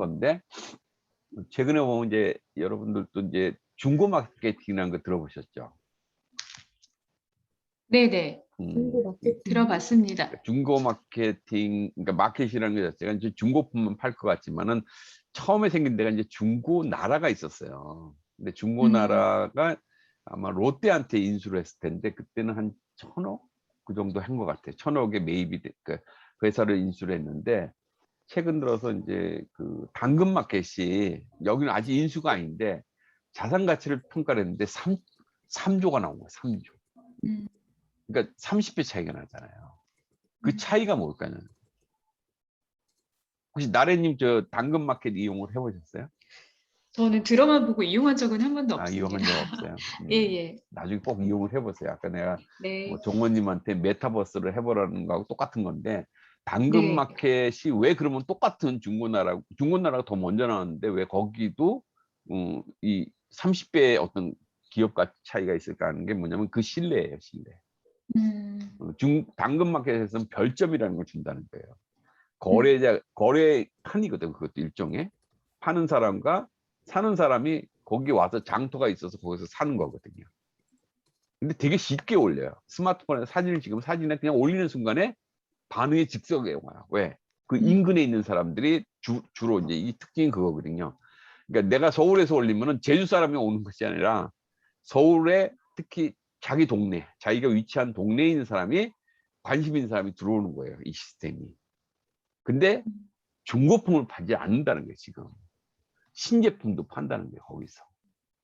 건데 최근에 보면 이제 여러분들도 이제 중고 마케팅이라는 거 들어보셨죠? 네네. 중고 마케팅. 들어봤습니다. 중고 마케팅, 그러니까 마켓이라는 것 자체가 이제 중고품만 팔 것 같지만은 처음에 생긴 데가 이제 중고나라가 있었어요. 근데 중고나라가 아마 롯데한테 인수를 했을 텐데 그때는 한 1,000억 그 정도 한 것 같아요. 1,000억에 매입이 그 회사를 인수를 했는데 최근 들어서 이제 그 당근마켓이 여기는 아직 인수가 아닌데 자산 가치를 평가를 했는데 3조가 나온 거예요. 3조. 음. 그러니까 30배 차이가 나잖아요. 그 차이가 뭘까요? 혹시 나래님 저 당근마켓 이용을 해보셨어요? 저는 들어만 보고 이용한 적은 한 번도 아, 없습니다. 이용한 적 없어요. 예예. 나중에 꼭 이용을 해보세요. 아까 내가 네. 뭐 종원님한테 메타버스를 해보라는 거하고 똑같은 건데 네. 당근마켓이 왜 그러면 똑같은 중고나라가 더 먼저 나왔는데 왜 거기도 이 30배의 어떤 기업 가치 차이가 있을까 하는 게 뭐냐면 그 신뢰예요, 신뢰. 당근마켓에서는 별점이라는 걸 준다는 거예요. 거래 판이거든. 그것도 일종의 파는 사람과 사는 사람이 거기 와서 장터가 있어서 거기서 사는 거거든요. 근데 되게 쉽게 올려요. 스마트폰에 사진을 찍으면 사진에 그냥 올리는 순간에 반응이 즉석에 와요. 왜? 그 인근에 있는 사람들이 주로 이제 이 특징이 그거거든요. 그러니까 내가 서울에서 올리면은 제주 사람이 오는 것이 아니라 서울에 특히 자기 동네, 자기가 위치한 동네에 있는 사람이 관심 있는 사람이 들어오는 거예요. 이 시스템이. 근데 중고품을 팔지 않는다는 거예요, 지금. 신제품도 판다는 거예요, 거기서.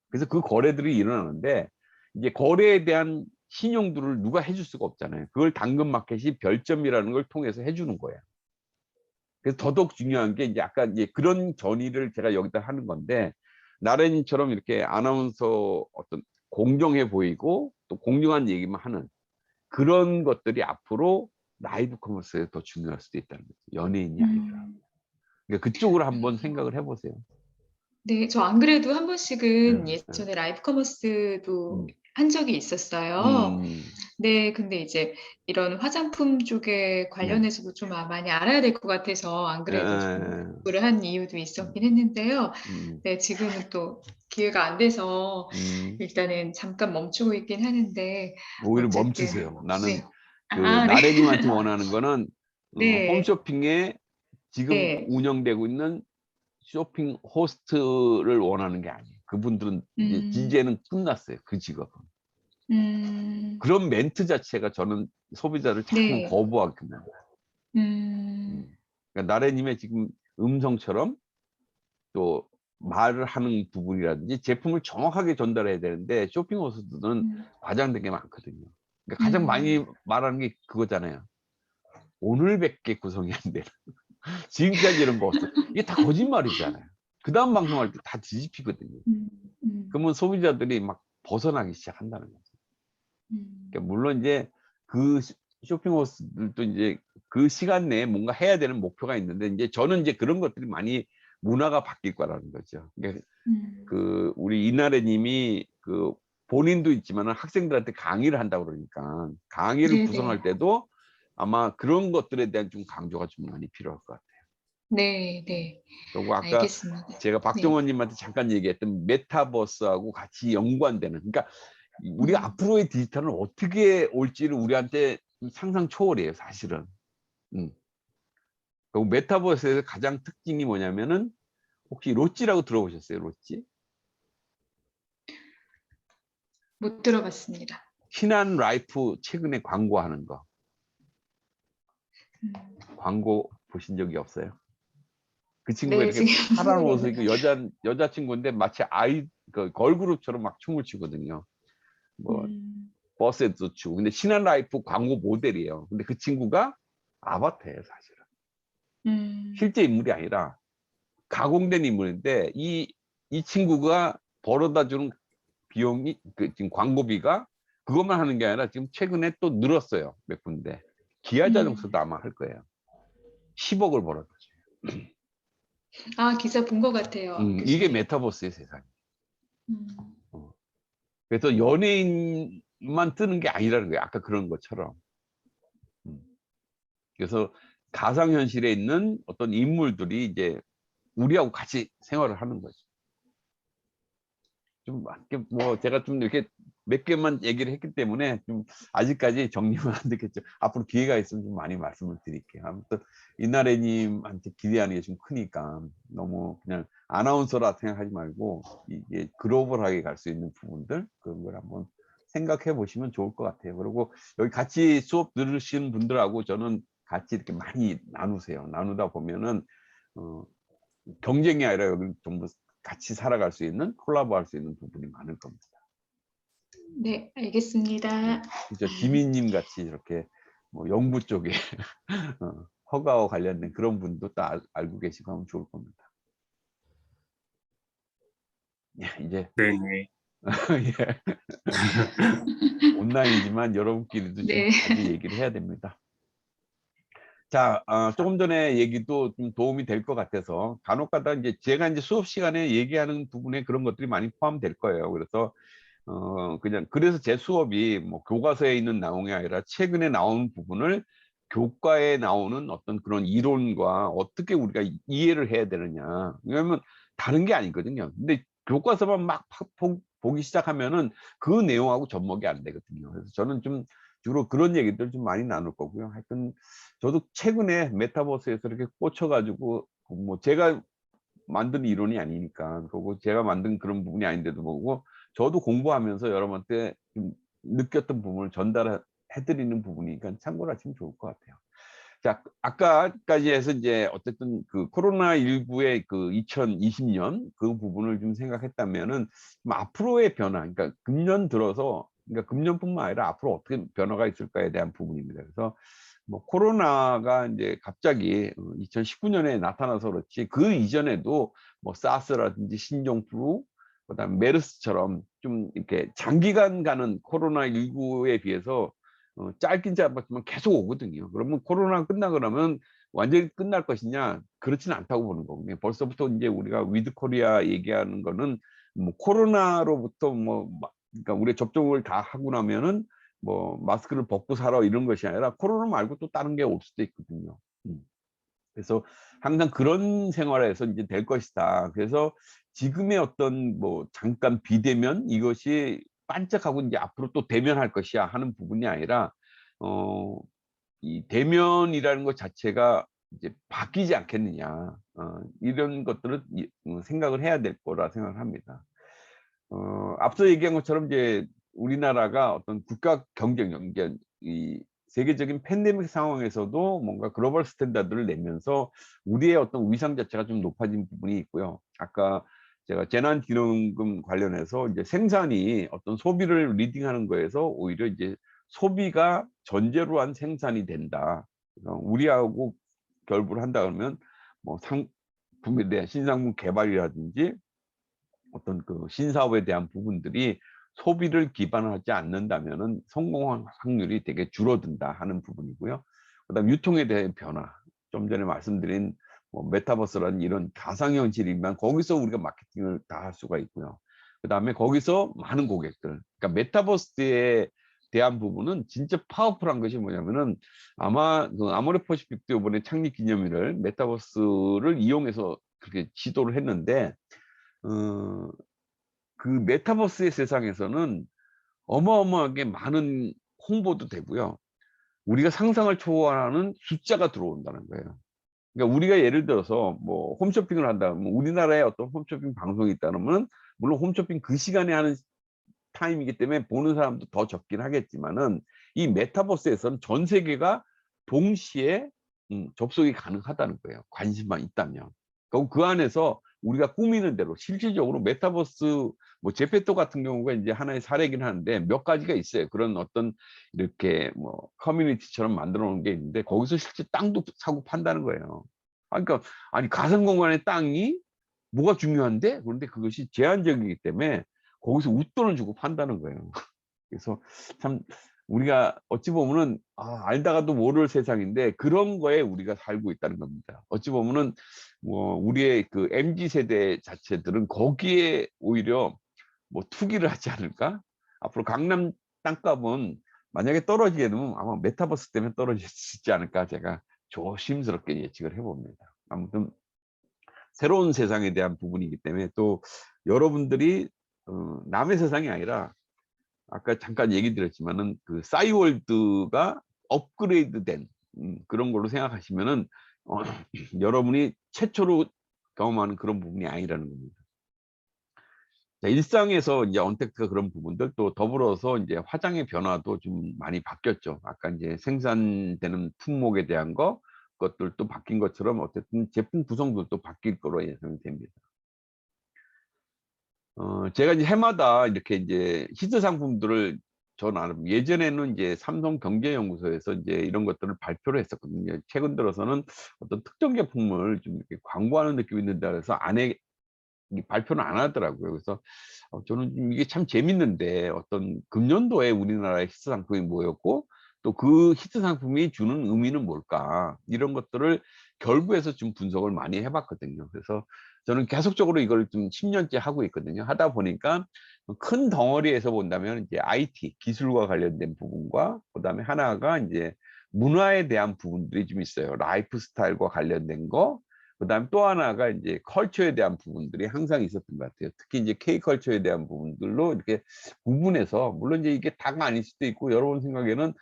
그래서 그 거래들이 일어나는데 이제 거래에 대한 신용도를 누가 해줄 수가 없잖아요. 그걸 당근마켓이 별점이라는 걸 통해서 해주는 거예요. 그래서 더더욱 중요한 게 이제 아까 이제 그런 전의를 제가 여기다 하는 건데 나래님처럼 이렇게 아나운서 어떤 공정해 보이고 또 공정한 얘기만 하는 그런 것들이 앞으로 라이브 커머스에 더 중요할 수도 있다는 거죠. 연예인이 아니라. 그러니까 그쪽으로 한번 생각을 해보세요. 네, 저 안 그래도 한 번씩은 예전에 라이브 커머스도 한 적이 있었어요. 네, 근데 이제 이런 화장품 쪽에 관련해서도 좀 많이 알아야 될 것 같아서 안 그래도 좀 공부를 한 이유도 있었긴 했는데요. 네, 지금은 또 기회가 안 돼서 일단은 잠깐 멈추고 있긴 하는데 오히려 어쨌든 멈추세요. 나는 네. 그 네. 나래님한테 원하는 거는 네. 홈쇼핑에 지금 네. 운영되고 있는 쇼핑 호스트를 원하는 게 아니에요. 그분들은 이제는 끝났어요. 그 직업은. 그런 멘트 자체가 저는 소비자를 자꾸 네. 거부하게 만들어요. 그러니까 나래님의 지금 음성처럼 또 말을 하는 부분이라든지 제품을 정확하게 전달해야 되는데 쇼핑 호스트는 과장된 게 많거든요. 그러니까 가장 많이 말하는 게 그거잖아요. 오늘 뵙게 구성이 안 되는. 지금까지 이런 거 없어. 이게 다 거짓말이잖아요. 그 다음 방송할 때 다 뒤집히거든요. 그러면 소비자들이 막 벗어나기 시작한다는 거죠. 그러니까 물론 이제 그 쇼핑 호스들도 이제 그 시간 내에 뭔가 해야 되는 목표가 있는데 이제 저는 이제 그런 것들이 많이 문화가 바뀔 거라는 거죠. 그러니까 그 우리 이나래님이 그 본인도 있지만 학생들한테 강의를 한다고 그러니까 강의를 네네. 구성할 때도 아마 그런 것들에 대한 좀 강조가 좀 많이 필요할 것 같아요. 네, 네. 그리고 아까 알겠습니다. 제가 네. 박정원님한테 잠깐 얘기했던 메타버스하고 같이 연관되는, 그러니까 우리가 앞으로의 디지털은 어떻게 올지를 우리한테 상상 초월이에요, 사실은. 그리고 메타버스에서 가장 특징이 뭐냐면은 혹시 로찌라고 들어보셨어요, 로찌? 못 들어봤습니다. 신한 라이프 최근에 광고하는 거. 광고 보신 적이 없어요? 그 친구가 네, 이렇게 지금 파란 옷을 입고 여자친구인데 마치 그 걸그룹처럼 막 춤을 추거든요. 뭐 버스에도 추고. 근데 신한 라이프 광고 모델이에요. 근데 그 친구가 아바타예요, 사실은. 실제 인물이 아니라 가공된 인물인데 이 친구가 벌어다 주는 비용이 지금 광고비가 그것만 하는 게 아니라 지금 최근에 또 늘었어요, 몇 군데. 기아 자동차도 아마 할 거예요. 10억을 벌어가지고. 아, 기사 본 것 같아요. 이게 교수님. 메타버스의 세상. 그래서 연예인만 뜨는 게 아니라는 거예요. 아까 그런 것처럼. 그래서 가상현실에 있는 어떤 인물들이 이제 우리하고 같이 생활을 하는 거죠. 좀 뭐 제가 좀 이렇게 몇 개만 얘기를 했기 때문에 좀 아직까지 정리는 안 됐겠죠. 앞으로 기회가 있으면 좀 많이 말씀을 드릴게요. 아무튼 이나래님한테 기대하는 게 좀 크니까 너무 그냥 아나운서라 생각하지 말고 이게 글로벌하게 갈 수 있는 부분들 그런 걸 한번 생각해 보시면 좋을 것 같아요. 그리고 여기 같이 수업 들으신 분들하고 저는 같이 이렇게 많이 나누세요. 나누다 보면은 경쟁이 아니라 여기 전부 같이 살아갈 수 있는 콜라보할 수 있는 부분이 많을 겁니다. 네, 알겠습니다. 그죠? 지민님 같이 이렇게 뭐 연구 쪽에 허가와 관련된 그런 분도 딱 알고 계시고 하면 좋을 겁니다. 이제 네. 예. 온라인이지만 여러분끼리도 좀 네. 자주 얘기를 해야 됩니다. 자, 조금 전에 얘기도 좀 도움이 될 것 같아서 간혹가다 이제 제가 이제 수업 시간에 얘기하는 부분에 그런 것들이 많이 포함될 거예요. 그래서 그냥 그래서 제 수업이 뭐 교과서에 있는 내용이 아니라 최근에 나온 부분을 교과에 나오는 어떤 그런 이론과 어떻게 우리가 이해를 해야 되느냐. 왜냐하면 다른 게 아니거든요. 근데 교과서만 막 보기 시작하면은 그 내용하고 접목이 안 되거든요. 그래서 저는 좀 주로 그런 얘기들 좀 많이 나눌 거고요. 하여튼 저도 최근에 메타버스에서 이렇게 꽂혀가지고 뭐 제가 만든 이론이 아니니까 그리고 제가 만든 그런 부분이 아닌데도 보고 저도 공부하면서 여러분한테 좀 느꼈던 부분을 전달해 드리는 부분이니까 참고를 하시면 좋을 것 같아요. 자, 아까까지 해서 이제 어쨌든 그 코로나19의 그 2020년 그 부분을 좀 생각했다면은 좀 앞으로의 변화, 그러니까 금년 들어서, 그러니까 금년뿐만 아니라 앞으로 어떻게 변화가 있을까에 대한 부분입니다. 그래서 뭐 코로나가 이제 갑자기 2019년에 나타나서 그렇지 그 이전에도 뭐 사스라든지 신종플루 그다음에 메르스처럼 좀 이렇게 장기간 가는 코로나19에 비해서 짧긴 짧았지만 계속 오거든요. 그러면 코로나가 끝나고 나면 완전히 끝날 것이냐? 그렇지는 않다고 보는 거거든요. 벌써부터 이제 우리가 위드 코리아 얘기하는 거는 뭐 코로나로부터 그러니까 우리 접종을 다 하고 나면은 뭐 마스크를 벗고 살아 이런 것이 아니라 코로나 말고 또 다른 게 올 수도 있거든요. 그래서 항상 그런 생활에서 이제 될 것이다. 그래서 지금의 어떤 뭐 잠깐 비대면 이것이 반짝하고 이제 앞으로 또 대면할 것이야 하는 부분이 아니라 이 대면이라는 것 자체가 이제 바뀌지 않겠느냐. 이런 것들을 생각을 해야 될 거라 생각을 합니다. 앞서 얘기한 것처럼 이제 우리나라가 어떤 국가 경쟁력, 그러니까 이 세계적인 팬데믹 상황에서도 뭔가 글로벌 스탠다드를 내면서 우리의 어떤 위상 자체가 좀 높아진 부분이 있고요. 아까 제가 재난기능금 관련해서 이제 생산이 어떤 소비를 리딩하는 거에서 오히려 이제 소비가 전제로 한 생산이 된다. 우리하고 결부를 한다 그러면 뭐 상품에 대한 신상품 개발이라든지 어떤 그 신사업에 대한 부분들이 소비를 기반하지 않는다면은 성공 확률이 되게 줄어든다 하는 부분이고요. 그다음 유통에 대한 변화. 좀 전에 말씀드린 뭐 메타버스라는 이런 가상현실이면 거기서 우리가 마케팅을 다 할 수가 있고요. 그다음에 거기서 많은 고객들. 그러니까 메타버스에 대한 부분은 진짜 파워풀한 것이 뭐냐면은 아마 그 아모레퍼시픽도 이번에 창립 기념일을 메타버스를 이용해서 그렇게 지도를 했는데 그 메타버스의 세상에서는 어마어마하게 많은 홍보도 되고요. 우리가 상상을 초월하는 숫자가 들어온다는 거예요. 그러니까 우리가 예를 들어서 뭐 홈쇼핑을 한다면 우리나라에 어떤 홈쇼핑 방송이 있다면 물론 홈쇼핑 그 시간에 하는 타임이기 때문에 보는 사람도 더 적긴 하겠지만은 이 메타버스에서는 전 세계가 동시에 접속이 가능하다는 거예요. 관심만 있다면. 그럼 그 안에서 우리가 꾸미는 대로 실질적으로 메타버스 뭐 제페토 같은 경우가 이제 하나의 사례긴 하는데 몇 가지가 있어요. 그런 어떤 이렇게 뭐 커뮤니티처럼 만들어 놓은 게 있는데 거기서 실제 땅도 사고 판다는 거예요. 그러니까 아니 가상 공간의 땅이 뭐가 중요한데 그런데 그것이 제한적이기 때문에 거기서 웃돈을 주고 판다는 거예요. 그래서 참 우리가 어찌 보면은 알다가도 모를 세상인데 그런 거에 우리가 살고 있다는 겁니다. 어찌 보면은 뭐 우리의 그 MZ 세대 자체들은 거기에 오히려 뭐 투기를 하지 않을까? 앞으로 강남 땅값은 만약에 떨어지게 되면 아마 메타버스 때문에 떨어질 수 있지 않을까 제가 조심스럽게 예측을 해봅니다. 아무튼 새로운 세상에 대한 부분이기 때문에 또 여러분들이 남의 세상이 아니라 아까 잠깐 얘기 드렸지만은 그 싸이월드가 업그레이드된 그런 걸로 생각하시면은 여러분이 최초로 경험하는 그런 부분이 아니라는 겁니다. 자, 일상에서 이제 언택트가 그런 부분들 또 더불어서 이제 화장의 변화도 좀 많이 바뀌었죠. 아까 이제 생산되는 품목에 대한 것들도 바뀐 것처럼 어쨌든 제품 구성들도 바뀔 거로 예상이 됩니다. 제가 이제 해마다 이렇게 이제 히트 상품들을 저 나름 예전에는 이제 삼성경제연구소에서 이제 이런 것들을 발표를 했었거든요. 최근 들어서는 어떤 특정 제품을 좀 이렇게 광고하는 느낌이 든다 그래서 이 발표는 안 하더라고요. 그래서 저는 좀 이게 참 재밌는데 어떤 금년도에 우리나라의 히트 상품이 뭐였고 또 그 히트 상품이 주는 의미는 뭘까 이런 것들을 결부해서 좀 분석을 많이 해봤거든요. 그래서 저는 계속적으로 이걸 좀 10년째 하고 있거든요. 하다 보니까 큰 덩어리에서 본다면 이제 IT 기술과 관련된 부분과 그다음에 하나가 이제 문화에 대한 부분들이 좀 있어요. 라이프 스타일과 관련된 거, 그다음에 또 하나가 이제 컬처에 대한 부분들이 항상 있었던 것 같아요. 특히 이제 K컬처에 대한 부분들로 이렇게 구분해서 물론 이제 이게 다가 아닐 수도 있고 여러분 생각에는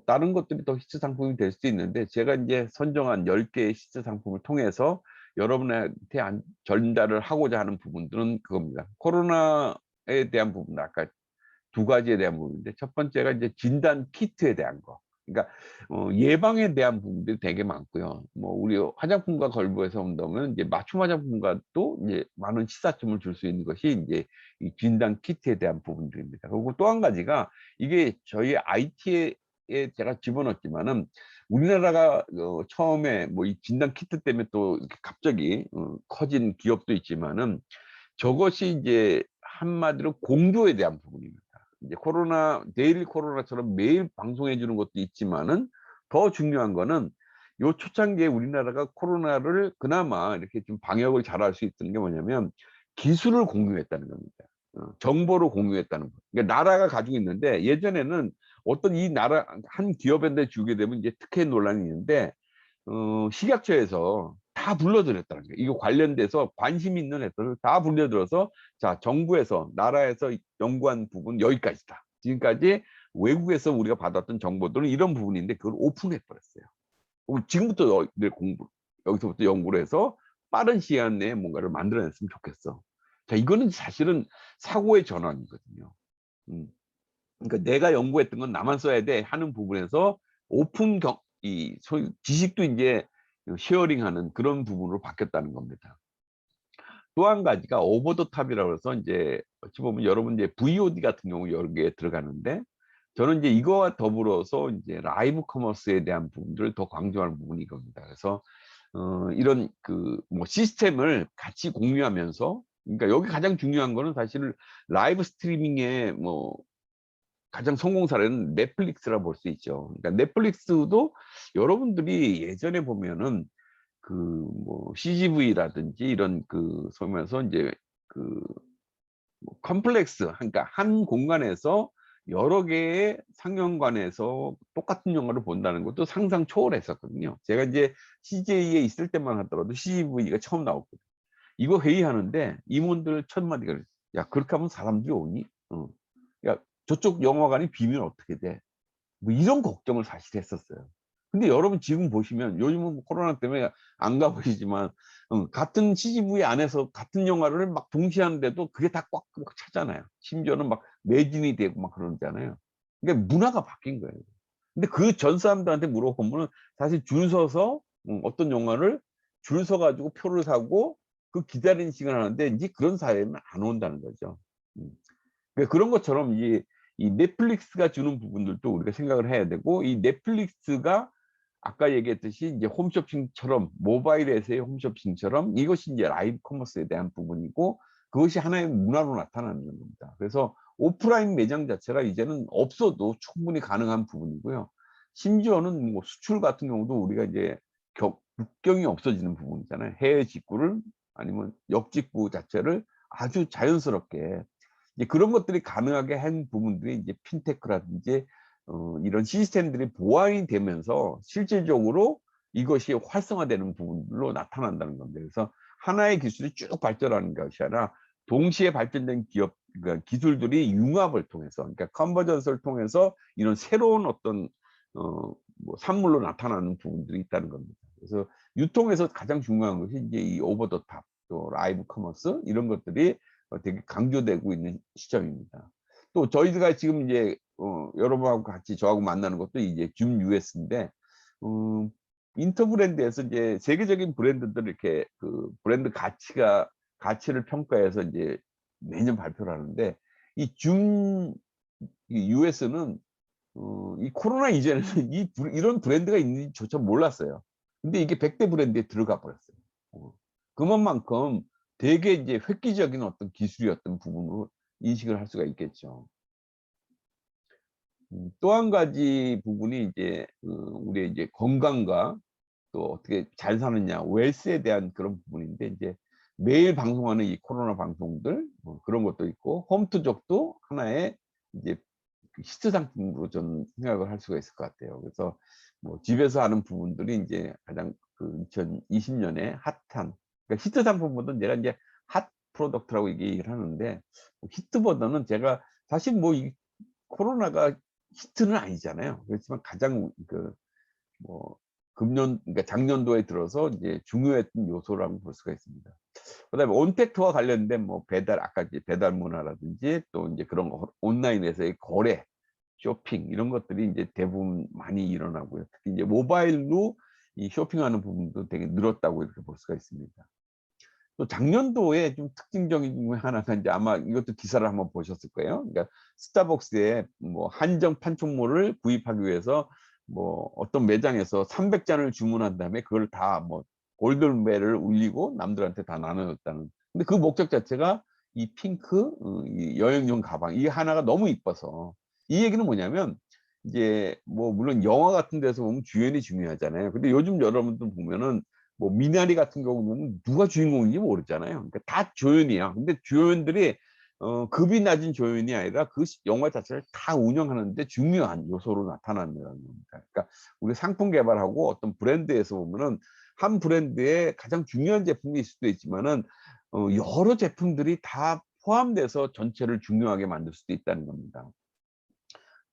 다른 것들이 더 히트 상품이 될 수도 있는데 제가 이제 선정한 10개의 히트 상품을 통해서 여러분한테 전달을 하고자 하는 부분들은 그겁니다. 코로나에 대한 부분 아까 두 가지에 대한 부분인데 첫 번째가 이제 진단 키트에 대한 거. 그러니까 예방에 대한 부분들이 되게 많고요. 뭐 우리 화장품과 걸부해서 본다면 이제 맞춤 화장품과도 이제 많은 시사점을 줄 수 있는 것이 이제 이 진단 키트에 대한 부분들입니다. 그리고 또 한 가지가 이게 저희 IT에 제가 집어넣었지만은 우리나라가 처음에 뭐 이 진단 키트 때문에 또 이렇게 갑자기 커진 기업도 있지만은 저것이 이제 한마디로 공조에 대한 부분입니다. 이제 코로나 데일리 코로나처럼 매일 방송해 주는 것도 있지만은 더 중요한 거는 요 초창기에 우리나라가 코로나를 그나마 이렇게 좀 방역을 잘할 수 있던 게 뭐냐면 기술을 공유했다는 겁니다. 정보를 공유했다는 거. 그러니까 나라가 가지고 있는데 예전에는 어떤 이 나라 한 기업한테 주게 되면 이제 특혜 논란이 있는데 식약처에서 다 불러들였다는 거예요. 이거 관련돼서 관심 있는 애들을 다 불러들여서 자 정부에서 나라에서 연구한 부분 여기까지다. 지금까지 외국에서 우리가 받았던 정보들은 이런 부분인데 그걸 오픈해 버렸어요. 그럼 지금부터 너희들 여기서부터 연구를 해서 빠른 시간 내에 뭔가를 만들어냈으면 좋겠어. 자 이거는 사실은 사고의 전환이거든요. 음. 그러니까 내가 연구했던 건 나만 써야 돼 하는 부분에서 오픈 이 소위 지식도 이제 쉐어링하는 그런 부분으로 바뀌었다는 겁니다. 또 한 가지가 오버 더 탑이라고 해서 이제 어찌 보면 여러분 이제 VOD 같은 경우 여러 개 들어가는데 저는 이제 이거와 더불어서 이제 라이브 커머스에 대한 부분들을 더 강조하는 부분이 이겁니다. 그래서 이런 그 뭐 시스템을 같이 공유하면서 그러니까 여기 가장 중요한 거는 사실 라이브 스트리밍의 뭐 가장 성공 사례는 넷플릭스라 볼 수 있죠. 그러니까 넷플릭스도 여러분들이 예전에 보면은 그 뭐 CGV라든지 이런 그 소위 말해서 이제 그 뭐 컴플렉스 그러니까 한 공간에서 여러 개의 상영관에서 똑같은 영화를 본다는 것도 상상 초월했었거든요. 제가 이제 CJ에 있을 때만 하더라도 CGV가 처음 나왔거든요. 이거 회의하는데 임원들 첫 마디가 그랬어요. 야 그렇게 하면 사람들이 오니? 야 저쪽 영화관이 비면 어떻게 돼? 뭐 이런 걱정을 사실 했었어요. 근데 여러분 지금 보시면 요즘은 뭐 코로나 때문에 안 가보시지만 같은 CGV 안에서 같은 영화를 막 동시에 하는데도 그게 다 꽉 차잖아요. 심지어는 막 매진이 되고 막 그러잖아요. 그러니까 문화가 바뀐 거예요. 근데 그 전 사람들한테 물어보면은 사실 줄 서서 어떤 영화를 줄 서 가지고 표를 사고 그 기다리는 시간 하는데 이제 그런 사회는 안 온다는 거죠. 음. 그러니까 그런 것처럼 이 넷플릭스가 주는 부분들도 우리가 생각을 해야 되고 이 넷플릭스가 아까 얘기했듯이 이제 홈쇼핑처럼 모바일에서의 홈쇼핑처럼 이것이 이제 라이브 커머스에 대한 부분이고 그것이 하나의 문화로 나타나는 겁니다. 그래서 오프라인 매장 자체가 이제는 없어도 충분히 가능한 부분이고요. 심지어는 뭐 수출 같은 경우도 우리가 이제 국경이 없어지는 부분이잖아요. 해외 직구를 아니면 역직구 자체를 아주 자연스럽게 이제 그런 것들이 가능하게 한 부분들이 이제 핀테크라든지 이런 시스템들이 보완이 되면서 실질적으로 이것이 활성화되는 부분으로 나타난다는 겁니다. 그래서 하나의 기술이 쭉 발전하는 것이 아니라 동시에 발전된 기업, 그러니까 기술들이 융합을 통해서, 그러니까 컨버전스를 통해서 이런 새로운 어떤 뭐 산물로 나타나는 부분들이 있다는 겁니다. 그래서 유통에서 가장 중요한 것이 이제 이 오버 더 탑, 또 라이브 커머스 이런 것들이 되게 강조되고 있는 시점입니다. 또 저희가 지금 이제 여러분하고 같이 저하고 만나는 것도 이제 줌 US인데 인터 브랜드에서 이제 세계적인 브랜드들 이렇게 그 브랜드 가치를 평가해서 이제 매년 발표를 하는데 이 US는 이 코로나 이전에는 이런 브랜드가 있는지조차 몰랐어요. 근데 이게 100대 브랜드에 들어가 버렸어요. 그것만큼 되게 이제 획기적인 어떤 기술이었던 부분으로 인식을 할 수가 있겠죠. 또 한 가지 부분이 이제 우리의 이제 건강과 또 어떻게 잘 사느냐, 웰스에 대한 그런 부분인데, 이제 매일 방송하는 이 코로나 방송들 뭐 그런 것도 있고, 홈트족도 하나의 이제 그 히트 상품으로 저는 생각을 할 수가 있을 것 같아요. 그래서 뭐 집에서 하는 부분들이 이제 가장 그 2020년에 핫한, 그러니까 히트 상품보다는 내가 이제 핫 프로덕트라고 얘기를 하는데, 히트보다는 제가 사실 뭐 이 코로나가 히트는 아니잖아요. 그렇지만 가장 뭐 그러니까 작년도에 들어서 이제 중요했던 요소라고 볼 수가 있습니다. 그다음에 온택트와 관련된 뭐 아까 이제 배달 문화라든지 또 이제 그런 거 온라인에서의 거래, 쇼핑 이런 것들이 이제 대부분 많이 일어나고요. 특히 이제 모바일로 이 쇼핑하는 부분도 되게 늘었다고 이렇게 볼 수가 있습니다. 또 작년도에 좀 특징적인 중에 하나가 이제 아마 이것도 기사를 한번 보셨을 거예요. 그러니까 스타벅스에 뭐 한정 판촉물을 구입하기 위해서 뭐 어떤 매장에서 300잔을 주문한 다음에 그걸 다 뭐 골든벨을 울리고 남들한테 다 나눠줬다는. 근데 그 목적 자체가 이 핑크 이 여행용 가방 이 하나가 너무 이뻐서. 이 얘기는 뭐냐면 이제 뭐 물론 영화 같은 데서 보면 주연이 중요하잖아요. 근데 요즘 여러분들 보면은 뭐 미나리 같은 경우 보면 누가 주인공인지 모르잖아요. 그러니까 다 조연이야. 근데 조연들이 급이 낮은 조연이 아니라 그 영화 자체를 다 운영하는데 중요한 요소로 나타나는 겁니다. 그러니까 우리 상품 개발하고 어떤 브랜드에서 보면은 한 브랜드에 가장 중요한 제품이 있을 수도 있지만은 여러 제품들이 다 포함돼서 전체를 중요하게 만들 수도 있다는 겁니다.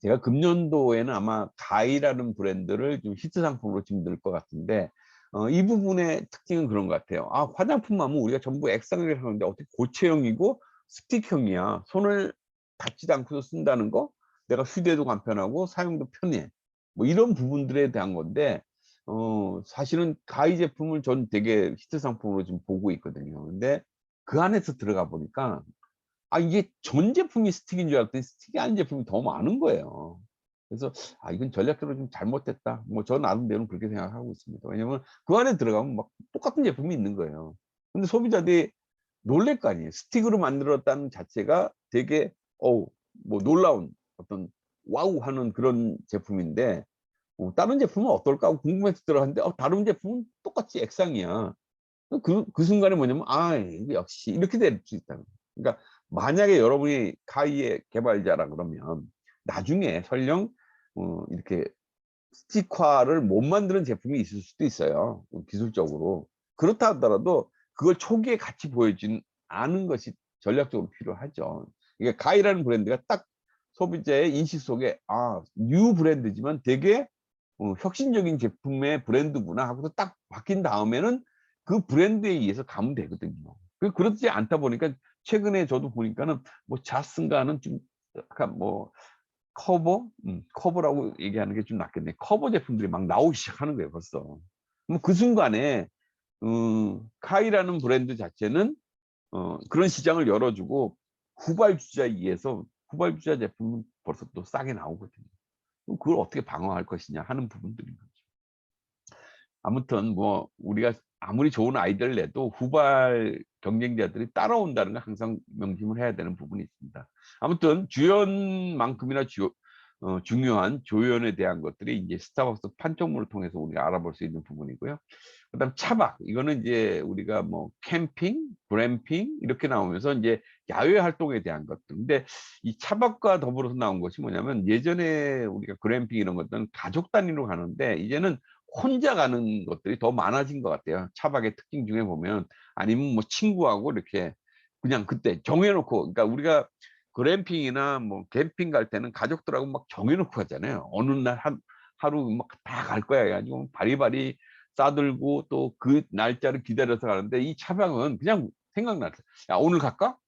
제가 금년도에는 아마 가이라는 브랜드를 좀 히트 상품으로 지금 넣을 것 같은데, 이 부분의 특징은 그런 것 같아요. 아, 화장품 하면 우리가 전부 액상을 하는데 어떻게 고체형이고 스틱형이야. 손을 닿지도 않고서 쓴다는 거, 내가 휴대도 간편하고 사용도 편해. 뭐 이런 부분들에 대한 건데, 사실은 가이 제품을 전 되게 히트 상품으로 지금 보고 있거든요. 근데 그 안에서 들어가 보니까 아, 이게 전 제품이 스틱인 줄 알았더니 스틱이 아닌 제품이 더 많은 거예요. 그래서 아, 이건 전략적으로 좀 잘못됐다. 뭐 저 나름대로는 그렇게 생각하고 있습니다. 왜냐면 그 안에 들어가면 막 똑같은 제품이 있는 거예요. 근데 소비자들이 놀랄 거 아니에요. 스틱으로 만들었다는 자체가 되게 뭐 놀라운 어떤 와우 하는 그런 제품인데 다른 제품은 어떨까 하고 궁금해서 들어갔는데 다른 제품은 똑같이 액상이야. 그 순간에 뭐냐면 아, 이거 역시 이렇게 될 수 있다는 거예요. 그러니까 만약에 여러분이 카이의 개발자라 그러면 나중에 설령 이렇게 스틱화를 못 만드는 제품이 있을 수도 있어요, 기술적으로. 그렇다 하더라도 그걸 초기에 같이 보여주는 않은 것이 전략적으로 필요하죠. 이게 가이라는 브랜드가 딱 소비자의 인식 속에 뉴 브랜드지만 되게 혁신적인 제품의 브랜드구나 하고서 딱 바뀐 다음에는 그 브랜드에 의해서 가면 되거든요. 그렇지 않다 보니까 최근에 저도 보니까는 뭐 자스인가는 좀 약간 뭐 커버라고 얘기하는 게 좀 낫겠네. 커버 제품들이 막 나오기 시작하는 거예요, 벌써. 그럼 그 순간에 카이라는 브랜드 자체는 그런 시장을 열어주고 후발주자에 의해서 후발주자 제품은 벌써 또 싸게 나오거든요. 그럼 그걸 어떻게 방어할 것이냐 하는 부분들인 거죠. 아무튼 뭐 우리가 아무리 좋은 아이디어를 내도 후발 경쟁자들이 따라온다는 걸 항상 명심을 해야 되는 부분이 있습니다. 아무튼 주연만큼이나 중요한 조연에 대한 것들이 이제 스타벅스 판촉물을 통해서 우리가 알아볼 수 있는 부분이고요. 그다음 차박, 이거는 이제 우리가 뭐 캠핑, 그램핑 이렇게 나오면서 이제 야외 활동에 대한 것들. 근데 이 차박과 더불어서 나온 것이 뭐냐면 예전에 우리가 그램핑 이런 것들은 가족 단위로 가는데 이제는 혼자 가는 것들이 더 많아진 것 같아요. 차박의 특징 중에 보면. 아니면 뭐 친구하고 이렇게 그냥 그때 정해 놓고, 그러니까 우리가 글램핑이나 뭐 캠핑 갈 때는 가족들하고 막 정해 놓고 가잖아요. 어느 날 하루 막 다 갈 거야 해 가지고 바리바리 싸들고 또 그 날짜를 기다려서 가는데, 이 차박은 그냥 생각났어요. '야 오늘 갈까?'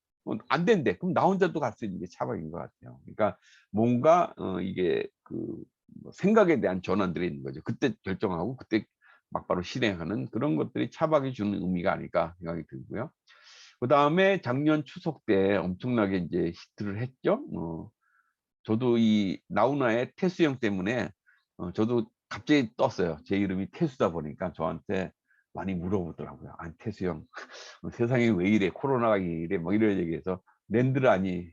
안 된대. 그럼 나 혼자도 갈 수 있는 게 차박인 것 같아요. 그러니까 뭔가 이게 뭐 생각에 대한 전환들이 있는 거죠. 그때 결정하고 그때 막바로 실행하는 그런 것들이 차박이 주는 의미가 아닐까 생각이 들고요. 그다음에 작년 추석 때 엄청나게 이제 히트를 했죠. 저도 이 나훈아의 태수 형 때문에 저도 갑자기 떴어요. 제 이름이 태수다 보니까 저한테 많이 물어보더라고요. "아니 태수 형 세상이 왜 이래? 코로나가 왜 이래?" 뭐 이런 얘기해서 "낸드라니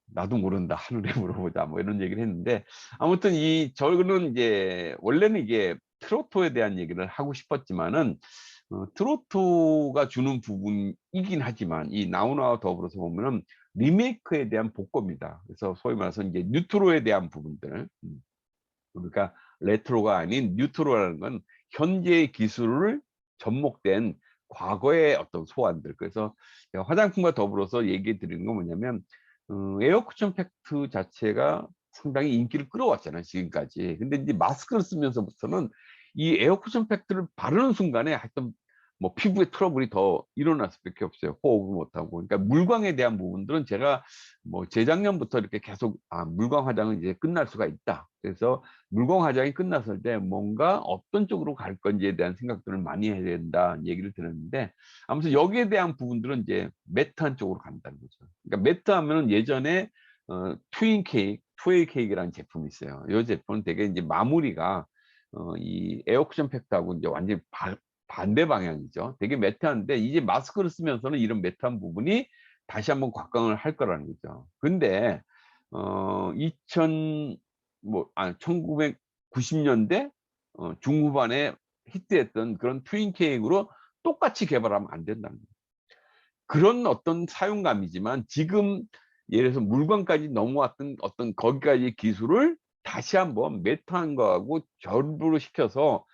나도 모른다. 하늘에 물어보자." 뭐 이런 얘기를 했는데, 아무튼 저는 이제 원래는 이게 트로트에 대한 얘기를 하고 싶었지만은 트로트가 주는 부분이긴 하지만 이 나훈아와 더불어서 보면은 리메이크에 대한 복고입니다. 그래서 소위 말해서 이제 뉴트로에 대한 부분들, 그러니까 레트로가 아닌 뉴트로라는 건 현재의 기술을 접목된 과거의 어떤 소환들. 그래서 제가 화장품과 더불어서 얘기 드리는 건 뭐냐면, 에어 쿠션 팩트 자체가 상당히 인기를 끌어왔잖아요, 지금까지. 근데 이제 마스크를 쓰면서부터는 이 에어 쿠션 팩트를 바르는 순간에 하여튼 뭐 피부에 트러블이 더 일어날 수밖에 없어요, 호흡을 못 하고. 그러니까 물광에 대한 부분들은 제가 뭐 재작년부터 이렇게 계속 '아 물광 화장은 이제 끝날 수가 있다.' 그래서 물광 화장이 끝났을 때 뭔가 어떤 쪽으로 갈 건지에 대한 생각들을 많이 해야 된다는 얘기를 들었는데, 아무튼 여기에 대한 부분들은 이제 매트한 쪽으로 간다는 거죠. 그러니까 매트 하면은 예전에 트윈 케이크, 투웨이 케이크라는 제품이 있어요. 요 제품은 되게 이제 마무리가 이 에어 쿠션 팩트하고 이제 완전히 반대 방향이죠. 되게 매트한데 이제 마스크를 쓰면서는 이런 매트한 부분이 다시 한번 곽광을 할 거라는 거죠. 근데 2000 뭐 1990 년대 중후반에 히트했던 그런 트윈 케이크로 똑같이 개발하면 안 된다는 거예요. 그런 어떤 사용감이지만 지금 예를 들어서 물건까지 넘어왔던 어떤 거기까지의 기술을 다시 한번 매트한 거하고 결부를 시켜서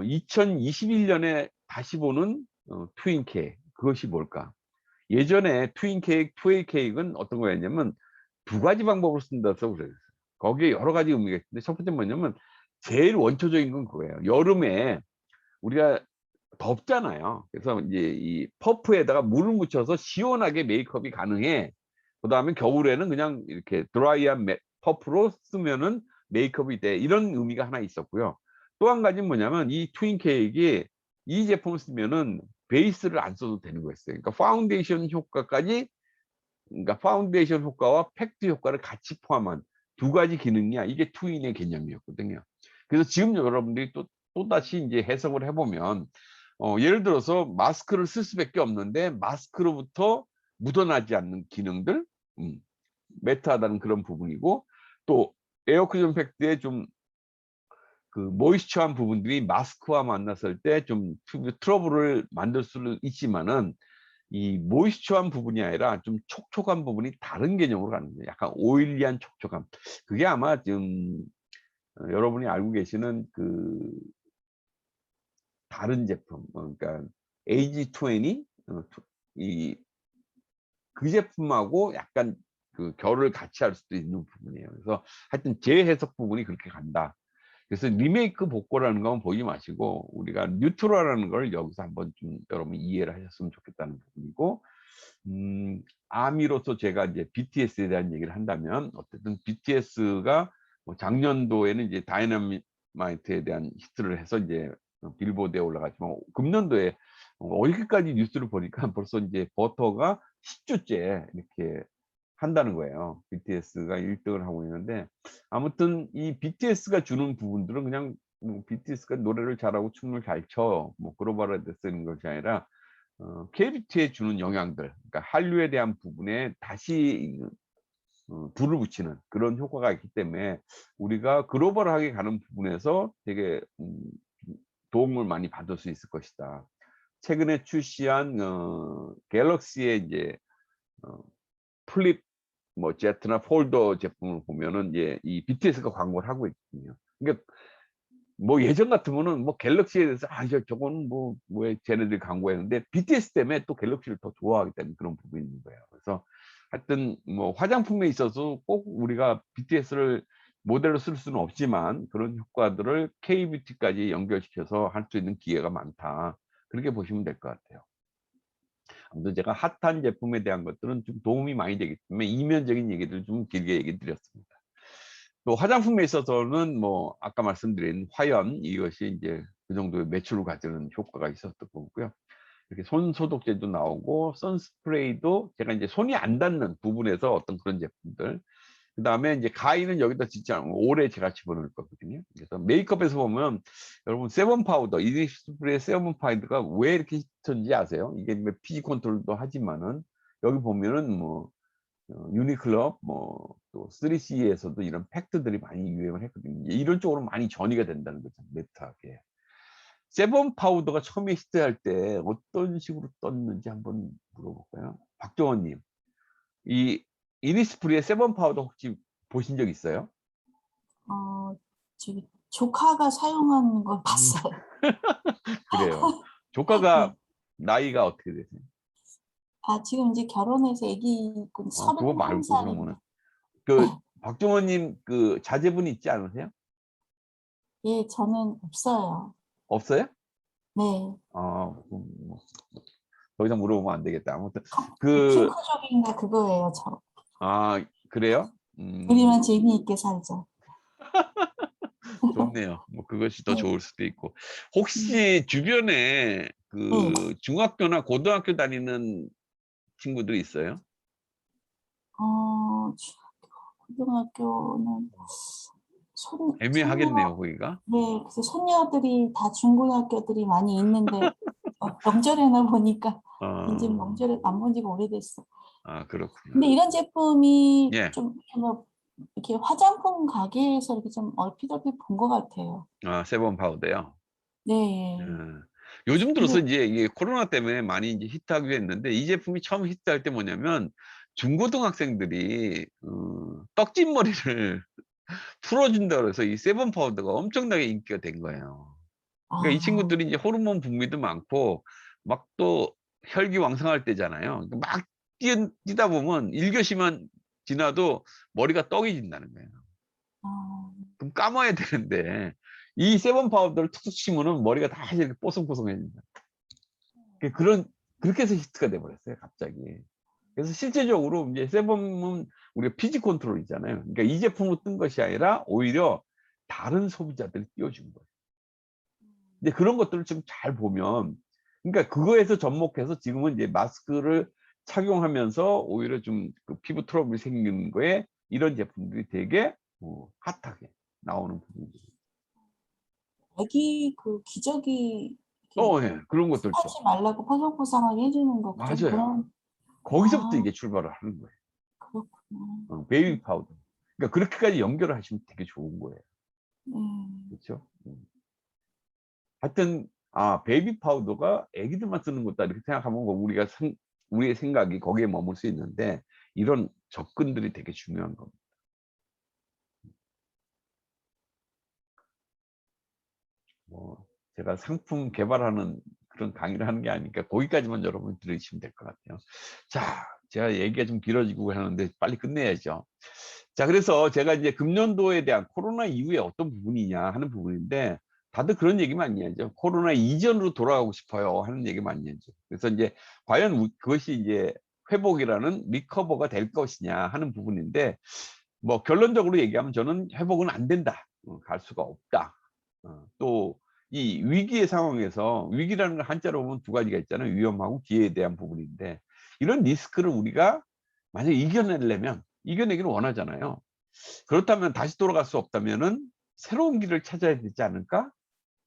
2021 년에 다시 보는 트윈 케이크. 그것이 뭘까? 예전에 트윈 케이크, 투웨이 케이크는 어떤 거였냐면 두 가지 방법으로 쓴다고 그래요. 거기에 여러 가지 의미가 있는데, 첫 번째는 뭐냐면 제일 원초적인 건 그거예요. 여름에 우리가 덥잖아요. 그래서 이제 이 퍼프에다가 물을 묻혀서 시원하게 메이크업이 가능해. 그다음에 겨울에는 그냥 이렇게 드라이한 퍼프로 쓰면은 메이크업이 돼. 이런 의미가 하나 있었고요. 또 한 가지는 뭐냐면 이 트윈 케이크이 이 제품을 쓰면은 베이스를 안 써도 되는 거였어요. 그러니까 파운데이션 효과까지, 그러니까 파운데이션 효과와 팩트 효과를 같이 포함한 두 가지 기능이야. 이게 트윈의 개념이었거든요. 그래서 지금 여러분들이 또다시 인제 해석을 해 보면 예를 들어서 마스크를 쓸 수밖에 없는데 마스크로부터 묻어나지 않는 기능들, 음 매트하다는 그런 부분이고, 또 에어 쿠션 팩트의 좀 그 모이스처한 부분들이 마스크와 만났을 때 좀 트러블을 만들 수는 있지만은 이 모이스처한 부분이 아니라 좀 촉촉한 부분이 다른 개념으로 가는 거예요. 약간 오일리한 촉촉함. 그게 아마 지금 여러분이 알고 계시는 다른 제품, 그러니까 AG20 이 그 제품하고 약간 결을 같이 할 수도 있는 부분이에요. 그래서 하여튼 제 해석 부분이 그렇게 간다. 그래서 리메이크 복고라는 건 보지 마시고 우리가 뉴트럴이라는 걸 여기서 한번 좀 여러분이 이해를 하셨으면 좋겠다는 부분이고, 아미로서 제가 이제 BTS에 대한 얘기를 한다면, 어쨌든 BTS가 뭐 작년도에는 이제 다이너마이트에 대한 히트를 해서 이제 빌보드에 올라갔지만 금년도에 어저께까지 뉴스를 보니까 벌써 이제 버터가 10 주째 이렇게 한다는 거예요. BTS가 1 등을 하고 있는데, 아무튼 이 BTS가 주는 부분들은 그냥 뭐 BTS가 노래를 잘하고 춤을 잘 춰 뭐 글로벌화돼 쓰는 것이 아니라 KBT에 주는 영향들, 그러니까 한류에 대한 부분에 다시 불을 붙이는 그런 효과가 있기 때문에 우리가 글로벌하게 가는 부분에서 되게 도움을 많이 받을 수 있을 것이다. 최근에 출시한 갤럭시의 이제 어 플립 뭐 Z나 폴더 제품을 보면은 이제 이 BTS가 광고를 하고 있거든요. 그러니까 뭐 예전 같으면은 뭐 갤럭시에 대해서 저거는 뭐 쟤네들이 광고했는데 BTS 때문에 또 갤럭시를 더 좋아하게 되는 그런 부분이 있는 거예요. 그래서 하여튼 뭐 화장품에 있어서 꼭 우리가 BTS를 모델로 쓸 수는 없지만 그런 효과들을 K-뷰티까지 연결시켜서 할 수 있는 기회가 많다. 그렇게 보시면 될 것 같아요. 아무튼 제가 핫한 제품에 대한 것들은 좀 도움이 많이 되기 때문에 이면적인 얘기를 좀 길게 얘기 드렸습니다. 또 화장품에 있어서는 뭐 아까 말씀드린 화연 이것이 이제 그 정도의 매출을 가지는 효과가 있었던 거고요. 이렇게 손 소독제도 나오고 선스프레이도 제가 이제 손이 안 닿는 부분에서 어떤 그런 제품들. 그다음에 이제 가위는 여기다 짓지 않고 오래 제가 집어넣을 거거든요. 그래서 메이크업에서 보면 여러분 세범 파우더, 이니스프리의 세범 파우더가 왜 이렇게 히트인지 아세요? 이게 뭐 피지 컨트롤도 하지만은 여기 보면은 뭐 유니클럽 또 3CE에서도 이런 팩트들이 많이 유행을 했거든요. 이런 쪽으로 많이 전이가 된다는 거죠. 매트하게. 세범 파우더가 처음에 히트할 때 어떤 식으로 떴는지 한번 물어볼까요? 박정원님, 이 이니스프리의 세범 파우더 혹시 보신 적 있어요? 저기 조카가 사용하는 걸 봤어요. 그래요. 네. 조카가 나이가 어떻게 되세요? 지금 이제 결혼해서 아기 있고 그거 말고 31살입니다. 그러면은 그 박정원님 그 자제분이 있지 않으세요? 예, 저는 없어요. 없어요? 네. 뭐, 더 이상 물어보면 안 되겠다. 아무튼 핑크족인가 그거예요, 저. 그래요? 우리만 재미있게 살자. 좋네요. 뭐 그것이 더 네. 좋을 수도 있고. 혹시 주변에 그 네. 중학교나 고등학교 다니는 친구들 있어요? 고등학교는 애매하겠네요, 거기가. 네, 그래서 손녀들이 다 중고등학교들이 많이 있는데 명절에나 보니까 이제 명절에 안 본 지가 오래됐어. 그렇구나. 근데 이런 제품이 예. 좀 이렇게 화장품 가게에서 이렇게 좀 얼핏 본 것 같아요. 세범 파우더요. 네. 요즘 들어서 근데 이제 이게 코로나 때문에 많이 이제 히트하기도 했는데 이 제품이 처음 히트할 때 뭐냐면 중고등학생들이 떡진 머리를 풀어준다 그래서 이 세범 파우더가 엄청나게 인기가 된 거예요. 그러니까 이 친구들이 이제 호르몬 분비도 많고 막 또 혈기왕성할 때잖아요. 막 뛰다 보면 1교시만 지나도 머리가 떡이 진다는 거예요. 그럼 감아야 되는데 이 세범 파우더를 툭툭 치면은 머리가 다 이렇게 뽀송뽀송해진다. 그렇게 해서 히트가 돼 버렸어요, 갑자기. 그래서 실제적으로 이제 세범은 우리가 피지 컨트롤이잖아요. 그러니까 이 제품으로 뜬 것이 아니라 오히려 다른 소비자들이 띄워준 거예요. 근데 그런 것들을 좀 잘 보면, 그러니까 그거에서 접목해서 지금은 이제 마스크를 착용하면서 오히려 좀 그 피부 트러블이 생기는 거에 이런 제품들이 되게 핫하게 나오는 부분이죠. 아기 그 기저귀 이렇게 예. 그런 것들 죠. 하지 말라고 포송포송하게 해주는 거 좀 맞아요. 그런. 거기서부터 이게 출발을 하는 거예요. 그렇구나. 베이비 파우더. 그러니까 그렇게까지 연결을 하시면 되게 좋은 거예요. 그렇죠? 하여튼 베이비 파우더가 애기들만 쓰는 것다 이렇게 생각하면 우리의 생각이 거기에 머물 수 있는데 이런 접근들이 되게 중요한 겁니다. 제가 상품 개발하는 그런 강의를 하는 게 아니니까 거기까지만 여러분 들으시면 될 것 같아요. 자, 제가 얘기가 좀 길어지고 하는데 빨리 끝내야죠. 자, 그래서 제가 이제 금년도에 대한 코로나 이후에 어떤 부분이냐 하는 부분인데 다들 그런 얘기 많이 하죠. 코로나 이전으로 돌아가고 싶어요 하는 얘기 많이 하죠. 그래서 이제 과연 그것이 이제 회복이라는 리커버가 될 것이냐 하는 부분인데 뭐 결론적으로 얘기하면 저는 회복은 안 된다. 갈 수가 없다. 또 이 위기의 상황에서 위기라는 걸 한자로 보면 두 가지가 있잖아요. 위험하고 기회에 대한 부분인데 이런 리스크를 우리가 만약에 이겨내기를 원하잖아요. 그렇다면 다시 돌아갈 수 없다면은 새로운 길을 찾아야 되지 않을까?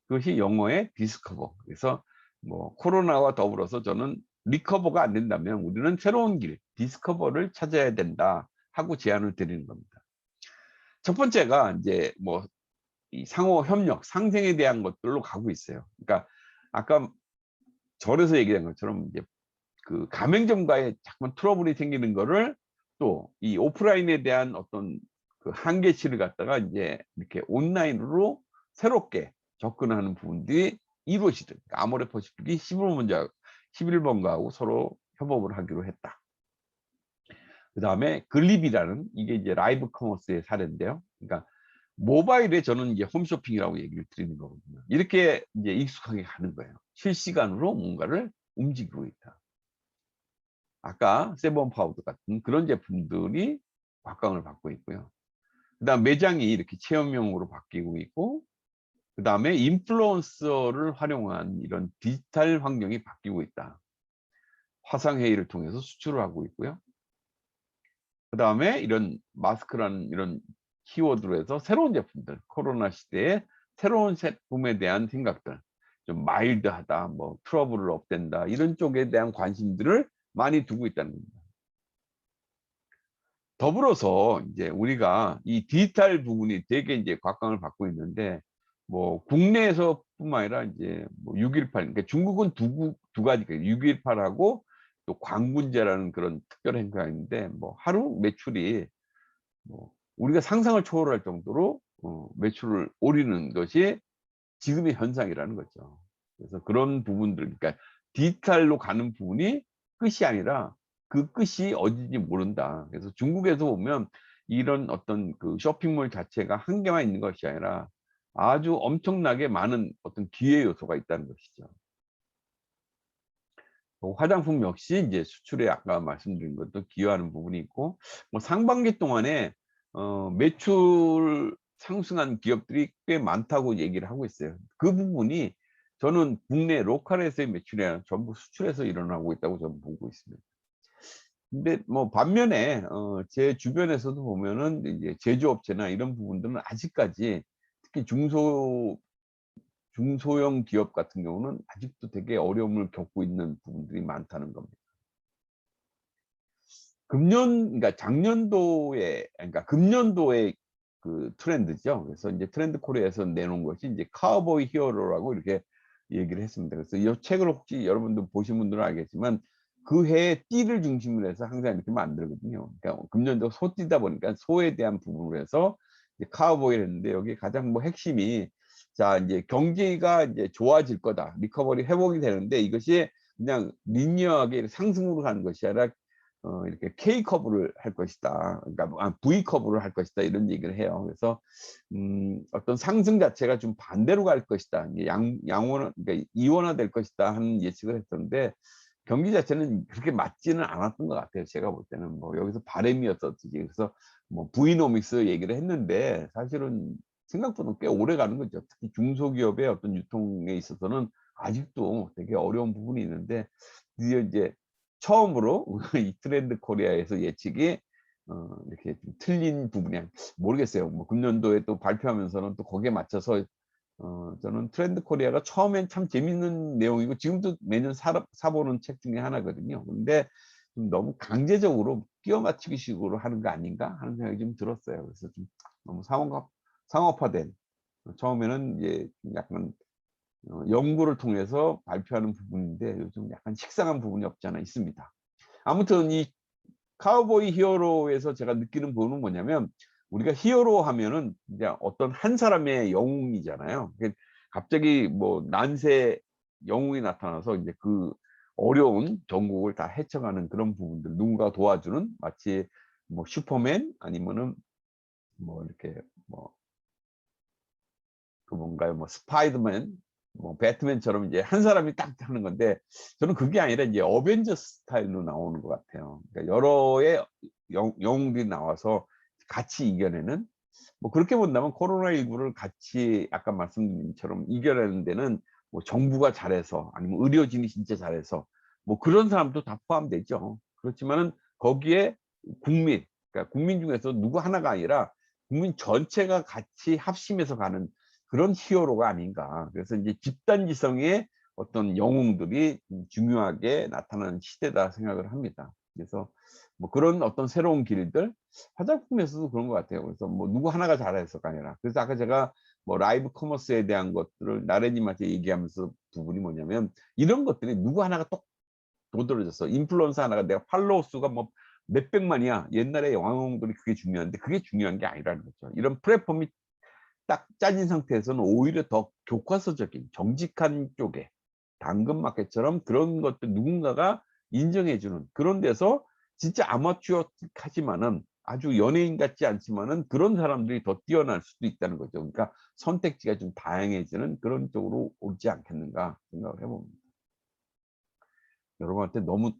그것이 영어의 디스커버. 그래서 뭐 코로나와 더불어서 저는 리커버가 안 된다면 우리는 새로운 길, 디스커버를 찾아야 된다 하고 제안을 드리는 겁니다. 첫 번째가 이제 뭐 이 상호 협력, 상생에 대한 것들로 가고 있어요. 그러니까 아까 절에서 얘기한 것처럼 이제 그 가맹점과의 자꾸만 트러블이 생기는 거를 또 이 오프라인에 대한 어떤 그 한계치를 갖다가 이제 이렇게 온라인으로 새롭게 접근하는 부분들이 이루어지든 아모레퍼시픽이 11번가하고 서로 협업을 하기로 했다. 그 다음에 글립이라는 이게 이제 라이브 커머스의 사례인데요. 그러니까 모바일에 저는 이제 홈쇼핑이라고 얘기를 드리는 거거든요. 이렇게 이제 익숙하게 가는 거예요. 실시간으로 뭔가를 움직이고 있다. 아까 세븐 파우더 같은 그런 제품들이 곽광을 받고 있고요. 그 다음 매장이 이렇게 체험용으로 바뀌고 있고, 그 다음에 인플루언서를 활용한 이런 디지털 환경이 바뀌고 있다. 화상회의를 통해서 수출을 하고 있고요. 그 다음에 이런 마스크라는 이런 키워드로 해서 새로운 제품들, 코로나 시대에 새로운 제품에 대한 생각들, 좀 마일드하다, 뭐 트러블을 없앤다, 이런 쪽에 대한 관심들을 많이 두고 있다는 겁니다. 더불어서 이제 우리가 이 디지털 부분이 되게 이제 곽광을 받고 있는데, 뭐 국내에서뿐만 아니라 이제 뭐 6.18, 그러니까 중국은 두 가지, 6.18하고 또 광군제라는 그런 특별 행사가 있는데, 뭐 하루 매출이 뭐 우리가 상상을 초월할 정도로 매출을 오르는 것이 지금의 현상이라는 거죠. 그래서 그런 부분들, 그러니까 디지털로 가는 부분이 끝이 아니라 그 끝이 어딘지 모른다. 그래서 중국에서 보면 이런 어떤 그 쇼핑몰 자체가 한 개만 있는 것이 아니라 아주 엄청나게 많은 어떤 기회 요소가 있다는 것이죠. 화장품 역시 이제 수출에 아까 말씀드린 것도 기여하는 부분이 있고, 뭐 상반기 동안에 매출 상승한 기업들이 꽤 많다고 얘기를 하고 있어요. 그 부분이 저는 국내 로컬에서의 매출이 아니라 전부 수출에서 일어나고 있다고 저는 보고 있습니다. 근데 뭐 반면에 제 주변에서도 보면은 이제 제조업체나 이런 부분들은 아직까지 특히 중소형 기업 같은 경우는 아직도 되게 어려움을 겪고 있는 부분들이 많다는 겁니다. 그러니까 작년도에, 그러니까 금년도의 그 트렌드죠. 그래서 이제 트렌드 코리아에서 내놓은 것이 이제 카우보이 히어로라고 이렇게 얘기를 했습니다. 그래서 이 책을 혹시 여러분들 보신 분들은 알겠지만 그 해에 띠를 중심으로 해서 항상 이렇게 만들거든요. 그러니까 금년도 소띠다 보니까 소에 대한 부분으로 해서 이제 카우보이를 했는데, 여기 가장 뭐 핵심이, 자, 이제 경제가 이제 좋아질 거다. 리커버리 회복이 되는데 이것이 그냥 리니어하게 상승으로 가는 것이 아니라 이렇게 K커브를 할 것이다. 그러니까 V커브를 할 것이다. 이런 얘기를 해요. 그래서 어떤 상승 자체가 좀 반대로 갈 것이다. 그러니까 이원화될 것이다 하는 예측을 했었는데, 경기 자체는 그렇게 맞지는 않았던 것 같아요. 제가 볼 때는 뭐 여기서 바램이었었지. 그래서 뭐 V노믹스 얘기를 했는데 사실은 생각보다 꽤 오래 가는 거죠. 특히 중소기업의 어떤 유통에 있어서는 아직도 되게 어려운 부분이 있는데, 드디어 이제 처음으로 이 트렌드 코리아에서 예측이 이렇게 좀 틀린 부분이 모르겠어요. 뭐 금년도에 또 발표하면서는 또 거기에 맞춰서 저는 트렌드 코리아가 처음엔 참 재밌는 내용이고 지금도 매년 사보는 책 중에 하나거든요. 근데 좀 너무 강제적으로 끼워 맞추기 식으로 하는 거 아닌가 하는 생각이 좀 들었어요. 그래서 좀 너무 상업화된, 처음에는 이제 약간 연구를 통해서 발표하는 부분인데 요즘 약간 식상한 부분이 없지 않아 있습니다. 아무튼 이 카우보이 히어로에서 제가 느끼는 부분은 뭐냐면, 우리가 히어로 하면은 이제 어떤 한 사람의 영웅이잖아요. 갑자기 뭐 난세 영웅이 나타나서 이제 그 어려운 전국을 다 헤쳐가는 그런 부분들, 누군가 도와주는, 마치 뭐 슈퍼맨 아니면은 뭐 이렇게 뭐 그 뭔가요, 뭐 스파이더맨, 뭐 배트맨처럼 이제 한 사람이 딱 하는 건데, 저는 그게 아니라 이제 어벤져스 스타일로 나오는 것 같아요. 그러니까 여러의 영웅들이 나와서 같이 이겨내는, 뭐 그렇게 본다면 코로나19를 같이 아까 말씀드린 것처럼 이겨내는 데는 뭐 정부가 잘해서 아니면 의료진이 진짜 잘해서 뭐 그런 사람도 다 포함되죠. 그렇지만은 거기에 국민, 그러니까 국민 중에서 누구 하나가 아니라 국민 전체가 같이 합심해서 가는 그런 히어로가 아닌가. 그래서 이제 집단지성의 어떤 영웅들이 중요하게 나타나는 시대다 생각을 합니다. 그래서 뭐 그런 어떤 새로운 길들, 화장품에서도 그런 것 같아요. 그래서 뭐 누구 하나가 잘해서가 아니라, 그래서 아까 제가 뭐 라이브 커머스에 대한 것들을 나래님한테 얘기하면서 부분이 뭐냐면, 이런 것들이 누구 하나가 똑 도드라졌어. 인플루언서 하나가 내가 팔로워 수가 뭐 몇백만이야. 옛날에 영웅들이 그게 중요한데 그게 중요한 게 아니라는 거죠. 이런 플랫폼이 딱 짜진 상태에서는 오히려 더 교과서적인 정직한 쪽에 당근마켓처럼 그런 것들 누군가가 인정해 주는 그런 데서 진짜 아마추어하지만은 아주 연예인 같지 않지만은 그런 사람들이 더 뛰어날 수도 있다는 거죠. 그러니까 선택지가 좀 다양해지는 그런 쪽으로 오지 않겠는가 생각을 해 봅니다. 여러분한테 너무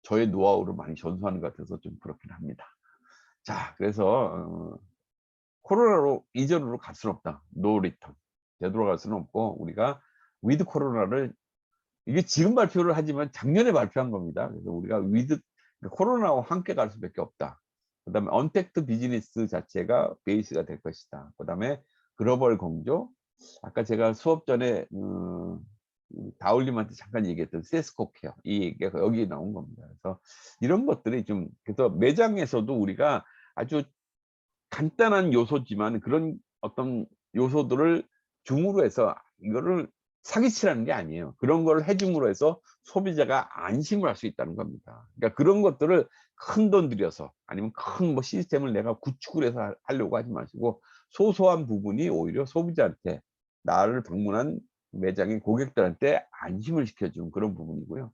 저의 노하우를 많이 전수하는 것 같아서 좀 그렇긴 합니다. 자, 그래서 코로나로 이전으로 갈 수는 없다. 노 리턴. 되돌아갈 수는 없고 우리가 위드 코로나를 이게 지금 발표를 하지만 작년에 발표한 겁니다. 그래서 우리가 위드 코로나와 함께 갈 수밖에 없다. 그다음에 언택트 비즈니스 자체가 베이스가 될 것이다. 그다음에 글로벌 공조. 아까 제가 수업 전에 다울님한테 잠깐 얘기했던 세스코 케어 이 얘기가 여기 나온 겁니다. 그래서 이런 것들이 좀 그래서 매장에서도 우리가 아주 간단한 요소지만 그런 어떤 요소들을 줌으로 해서 이거를 사기치라는 게 아니에요. 그런 걸 해줌으로 해서 소비자가 안심을 할 수 있다는 겁니다. 그러니까 그런 것들을 큰돈 들여서 아니면 큰 뭐 시스템을 내가 구축을 해서 하려고 하지 마시고 소소한 부분이 오히려 소비자한테 나를 방문한 매장의 고객들한테 안심을 시켜주는 그런 부분이고요.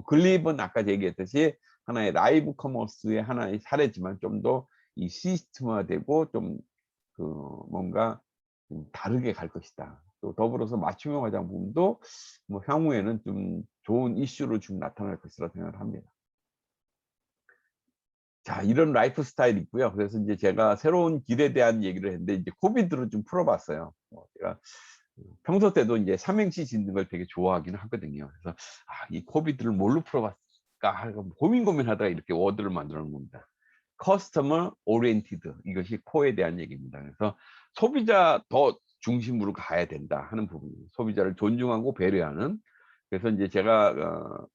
글립은 아까 얘기했듯이 하나의 라이브 커머스의 하나의 사례지만 좀 더 이 시스템화되고 좀 그 뭔가 좀 다르게 갈 것이다. 또 더불어서 맞춤형 화장 부분도 뭐 향후에는 좀 좋은 이슈로 좀 나타날 것이라 생각을 합니다. 자, 이런 라이프 스타일이 있고요. 그래서 이제 제가 새로운 길에 대한 얘기를 했는데 이제 코비드로 좀 풀어봤어요. 제가 평소 때도 이제 삼행시 짓는 걸 되게 좋아하긴 하거든요. 그래서 이 코비드를 뭘로 풀어봤을까 하고 고민하다가 이렇게 워드를 만들어 놓은 겁니다. 커스터머 오리엔티드 이것이 코에 대한 얘기입니다. 그래서 소비자 더 중심으로 가야 된다 하는 부분이에요. 소비자를 존중하고 배려하는. 그래서 이제 제가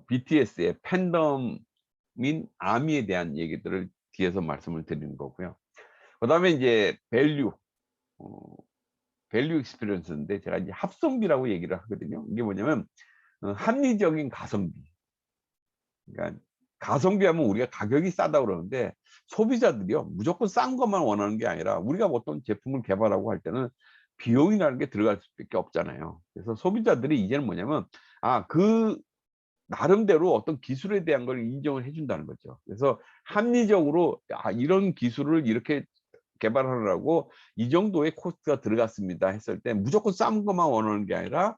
BTS의 팬덤인 아미에 대한 얘기들을 뒤에서 말씀을 드리는 거고요. 그다음에 이제 밸류 익스피리언스인데 제가 이제 합성비라고 얘기를 하거든요. 이게 뭐냐면 합리적인 가성비. 그러니까 가성비 하면 우리가 가격이 싸다 그러는데 소비자들이요 무조건 싼 것만 원하는 게 아니라 우리가 어떤 제품을 개발하고 할 때는 비용이라는 게 들어갈 수밖에 없잖아요. 그래서 소비자들이 이제는 뭐냐면 그 나름대로 어떤 기술에 대한 걸 인정을 해 준다는 거죠. 그래서 합리적으로 이런 기술을 이렇게 개발하느라고 이 정도의 코스트가 들어갔습니다 했을 때 무조건 싼 것만 원하는 게 아니라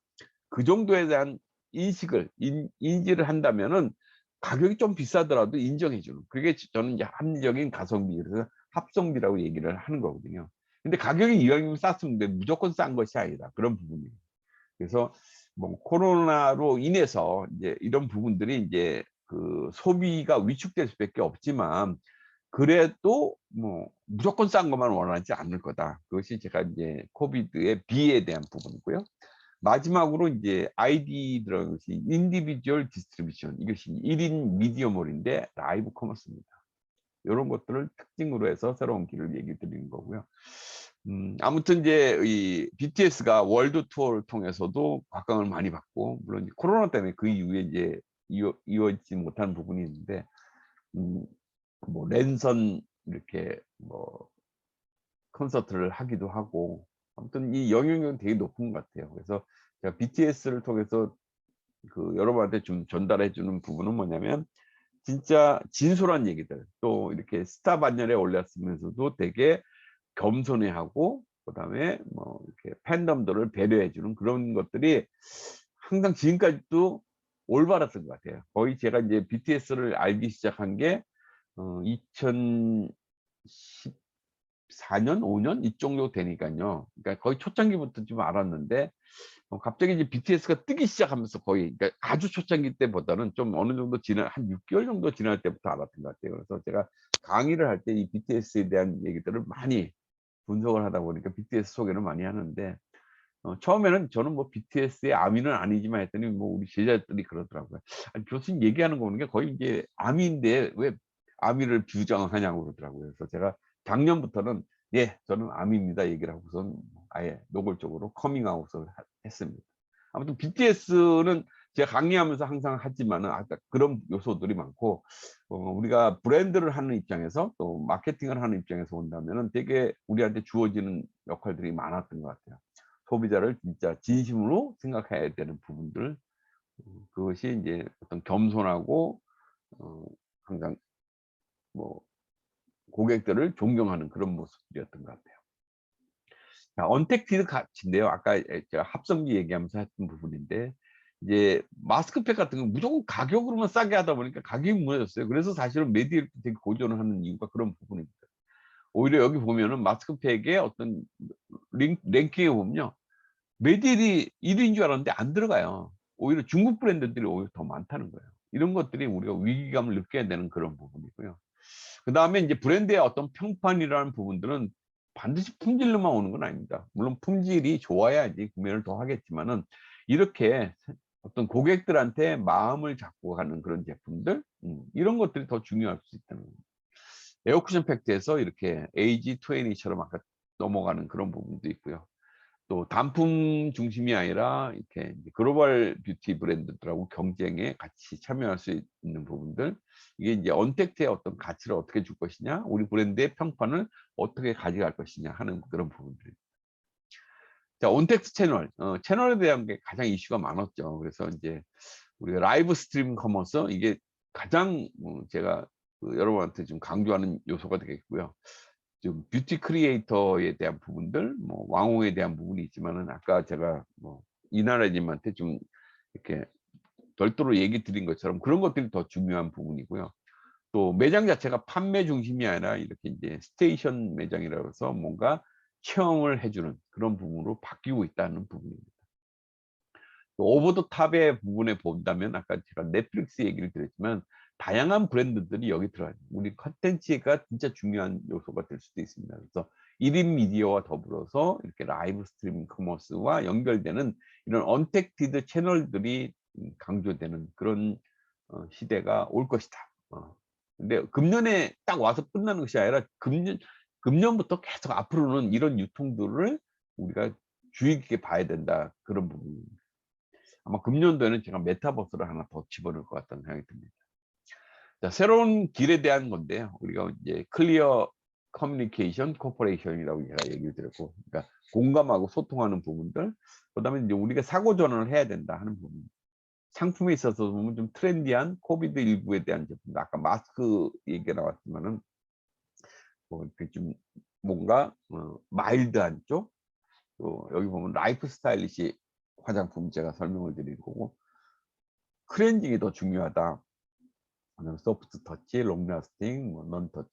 그 정도에 대한 인식을 인지를 한다면은 가격이 좀 비싸더라도 인정해 주는 그게 저는 이제 합리적인 가성비 그래서 합성비라고 얘기를 하는 거거든요. 근데 가격이 이왕이면 쌌으면 무조건 싼 것이 아니다. 그런 부분이에요. 그래서 뭐 코로나로 인해서 이제 이런 부분들이 이제 그 소비가 위축될 수밖에 없지만 그래도 뭐 무조건 싼 것만 원하지 않을 거다. 그것이 제가 이제 코비드의 B에 대한 부분이고요. 마지막으로 이제 ID 들어간 것이 인디비주얼 디스트리뷰션 이것이 1인 미디어몰인데 라이브 커머스입니다. 이런 것들을 특징으로 해서 새로운 길을 얘기 드리는 거고요. 아무튼 이제 이 BTS가 월드 투어를 통해서도 각광을 많이 받고 물론 코로나 때문에 그 이후에 이제 이어지지 못한 부분이 있는데 뭐 랜선 이렇게 뭐 콘서트를 하기도 하고 아무튼 이 영향력은 되게 높은 것 같아요. 그래서 제가 BTS를 통해서 그 여러분한테 좀 전달해 주는 부분은 뭐냐면 진짜 진솔한 얘기들 또 이렇게 스타 반열에 올랐으면서도 되게 겸손해하고 그다음에 뭐 이렇게 팬덤들을 배려해 주는 그런 것들이 항상 지금까지도 올바랐던 것 같아요. 거의 제가 이제 BTS를 알기 시작한 게 2014년, 5년 이정도 되니까요. 그러니까 거의 초창기부터 좀 알았는데 갑자기 이제 BTS가 뜨기 시작하면서 거의 그러니까 아주 초창기 때보다는 좀 어느 정도 지난 한 6개월 정도 지날 때부터 알았던 것 같아요. 그래서 제가 강의를 할 때 이 BTS에 대한 얘기들을 많이 분석을 하다 보니까 BTS 소개를 많이 하는데 처음에는 저는 뭐 BTS의 아미는 아니지만 했더니 뭐 우리 제자들이 그러더라고요. 아니, 교수님 얘기하는 거 보는 게 거의 이제 아미인데 왜 아미를 규정하냐고 그러더라고요. 그래서 제가 작년부터는 예, 저는 아미입니다 얘기를 하고선 아예 노골적으로 커밍아웃을 했습니다. 아무튼 BTS는 제가 강의하면서 항상 하지만은 아까 그런 요소들이 많고 우리가 브랜드를 하는 입장에서 또 마케팅을 하는 입장에서 본다면은 되게 우리한테 주어지는 역할들이 많았던 것 같아요. 소비자를 진짜 진심으로 생각해야 되는 부분들 그것이 이제 어떤 겸손하고 항상 뭐 고객들을 존경하는 그런 모습이었던 것 같아요. 자, 언택티드 가치인데요. 아까 제가 합성기 얘기하면서 했던 부분인데 이제 마스크팩 같은 거 무조건 가격으로만 싸게 하다 보니까 가격이 무너졌어요. 그래서 사실은 메디를 되게 고전을 하는 이유가 그런 부분입니다. 오히려 여기 보면은 마스크팩의 어떤 랭킹에 보면요. 메디엘이 1위인 줄 알았는데 안 들어가요. 오히려 중국 브랜드들이 오히려 더 많다는 거예요. 이런 것들이 우리가 위기감을 느껴야 되는 그런 부분이고요. 그다음에 이제 브랜드의 어떤 평판이라는 부분들은 반드시 품질로만 오는 건 아닙니다. 물론 품질이 좋아야지 구매를 더 하겠지만은 이렇게 어떤 고객들한테 마음을 잡고 가는 그런 제품들 이런 것들이 더 중요할 수 있다는 겁니다. 에어쿠션 팩트에서 이렇게 AG20처럼 아까 넘어가는 그런 부분도 있고요. 또 단품 중심이 아니라 이렇게 글로벌 뷰티 브랜드들하고 경쟁에 같이 참여할 수 있는 부분들 이게 이제 언택트의 어떤 가치를 어떻게 줄 것이냐 우리 브랜드의 평판을 어떻게 가져갈 것이냐 하는 그런 부분들. 자, 온택트 채널 채널에 대한 게 가장 이슈가 많았죠. 그래서 이제 우리가 라이브 스트림 커머스 이게 가장 제가 여러분한테 좀 강조하는 요소가 되겠고요. 좀 뷰티 크리에이터에 대한 부분들, 뭐 왕호에 대한 부분이 있지만은 아까 제가 뭐 이나라님한테 좀 이렇게 별도로 얘기 드린 것처럼 그런 것들이 더 중요한 부분이고요. 또 매장 자체가 판매 중심이 아니라 이렇게 이제 스테이션 매장이라고 해서 뭔가 체험을 해주는 그런 부분으로 바뀌고 있다는 부분입니다. 또 오버 더 탑의 부분에 본다면 아까 제가 넷플릭스 얘기를 드렸지만 다양한 브랜드들이 여기 들어가요. 우리 컨텐츠가 진짜 중요한 요소가 될 수도 있습니다. 그래서 1인 미디어와 더불어서 이렇게 라이브 스트리밍 커머스와 연결되는 이런 언택티드 채널들이 강조되는 그런 시대가 올 것이다. 근데 금년에 딱 와서 끝나는 것이 아니라 금년부터 계속 앞으로는 이런 유통들을 우리가 주의 깊게 봐야 된다. 그런 부분입니다. 아마 금년도에는 제가 메타버스를 하나 더 집어넣을 것 같다는 생각이 듭니다. 자, 새로운 길에 대한 건데요. 우리가 이제 클리어 커뮤니케이션 코퍼레이션이라고 제가 얘기를 드렸고, 그러니까 공감하고 소통하는 부분들, 그다음에 이제 우리가 사고 전환을 해야 된다 하는 부분. 상품에 있어서 보면 좀 트렌디한 코비드 19에 대한 제품, 아까 마스크 얘기가 나왔지만은 뭐 이렇게 좀 뭔가 마일드한 쪽, 또 여기 보면 라이프 스타일리시 화장품 제가 설명을 드릴 거고, 클렌징이 더 중요하다. 소프트 터치, 롱 라스팅, 넌 터치.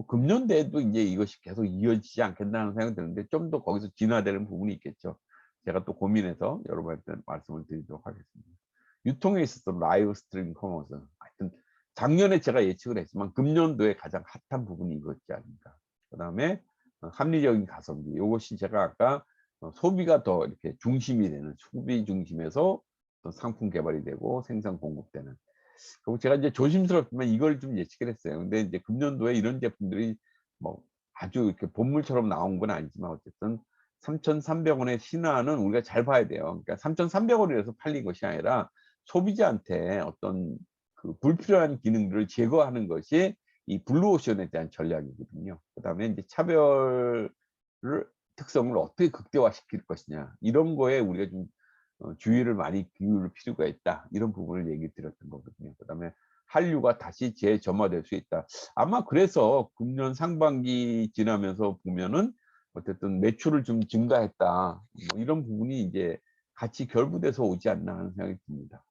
금년대에도 이제 이것이 계속 이어지지 않겠다는 생각이 드는데 좀 더 거기서 진화되는 부분이 있겠죠. 제가 또 고민해서 여러분한테 말씀을 드리도록 하겠습니다. 유통에 있어서 라이브 스트리밍 커머스. 하여튼 작년에 제가 예측을 했지만 금년도에 가장 핫한 부분이 이거지 않습니까? 그다음에 합리적인 가성비. 이것이 제가 아까 소비가 더 이렇게 중심이 되는 소비 중심에서 상품 개발이 되고 생산 공급되는. 그리고 제가 이제 조심스럽지만 이걸 좀 예측을 했어요. 근데 이제 금년도에 이런 제품들이 뭐 아주 이렇게 본물처럼 나온 건 아니지만 어쨌든 3,300원의 신화는 우리가 잘 봐야 돼요. 그러니까 3,300원이라서 팔린 것이 아니라 소비자한테 어떤 그 불필요한 기능들을 제거하는 것이 이 블루오션에 대한 전략이거든요. 그다음에 이제 차별을 특성을 어떻게 극대화시킬 것이냐 이런 거에 우리가 좀 주의를 많이 기울일 필요가 있다. 이런 부분을 얘기 드렸던 거거든요. 그다음에 한류가 다시 재점화될 수 있다. 아마 그래서 금년 상반기 지나면서 보면은 어쨌든 매출을 좀 증가했다. 뭐 이런 부분이 이제 같이 결부돼서 오지 않나 하는 생각이 듭니다.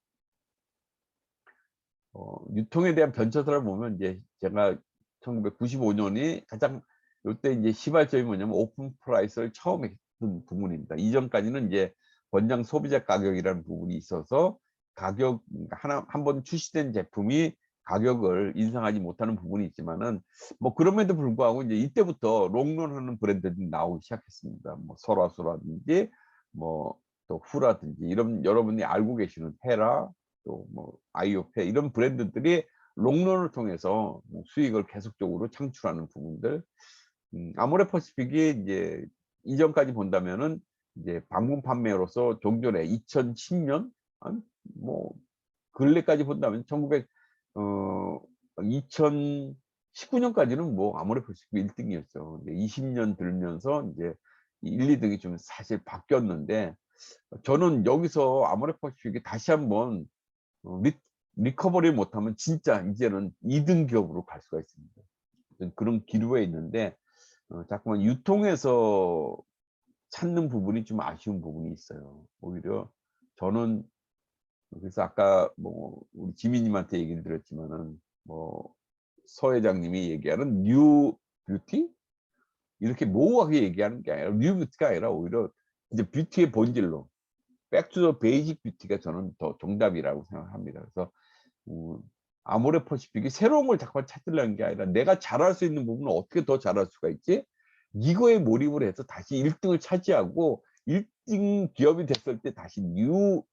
유통에 대한 변천사를 보면 이제 제가 1995년이 가장 요때 이제 시발점이 뭐냐면 오픈 프라이스를 처음 했던 부분입니다. 이전까지는 이제 권장 소비자 가격이라는 부분이 있어서 가격 한 번 출시된 제품이 가격을 인상하지 못하는 부분이 있지만은 뭐 그럼에도 불구하고 이제 이때부터 롱런하는 브랜드들이 나오기 시작했습니다. 뭐 소라소라든지 뭐 또 후라든지 이런 여러분이 알고 계시는 헤라 또 뭐 아이오페 이런 브랜드들이 롱런을 통해서 수익을 계속적으로 창출하는 부분들. 아모레퍼시픽이 이제 이전까지 본다면은 이제 방문 판매로서 종전에 2010년 한 뭐 근래까지 본다면 2019년까지는 뭐 아모레퍼시픽 1등이었죠. 근데 20년 들면서 이제 1, 2등이 좀 사실 바뀌었는데 저는 여기서 아모레퍼시픽이 다시 한번 리커버리 못하면 진짜 이제는 2등 기업으로 갈 수가 있습니다. 그런 기류에 있는데 자꾸만 유통에서 찾는 부분이 좀 아쉬운 부분이 있어요. 오히려 저는 그래서 아까 뭐 우리 지민님한테 얘기를 드렸지만은 뭐 서 회장님이 얘기하는 뉴 뷰티 이렇게 모호하게 얘기하는 게 아니라 뉴 뷰티가 아니라 오히려 이제 뷰티의 본질로 백투더 베이직 뷰티가 저는 더 정답이라고 생각합니다. 그래서 아모레퍼시픽이 새로운 걸 자꾸 찾으려는 게 아니라 내가 잘할 수 있는 부분을 어떻게 더 잘할 수가 있지? 이거에 몰입을 해서 다시 1등을 차지하고 1등 기업이 됐을 때 다시 뉴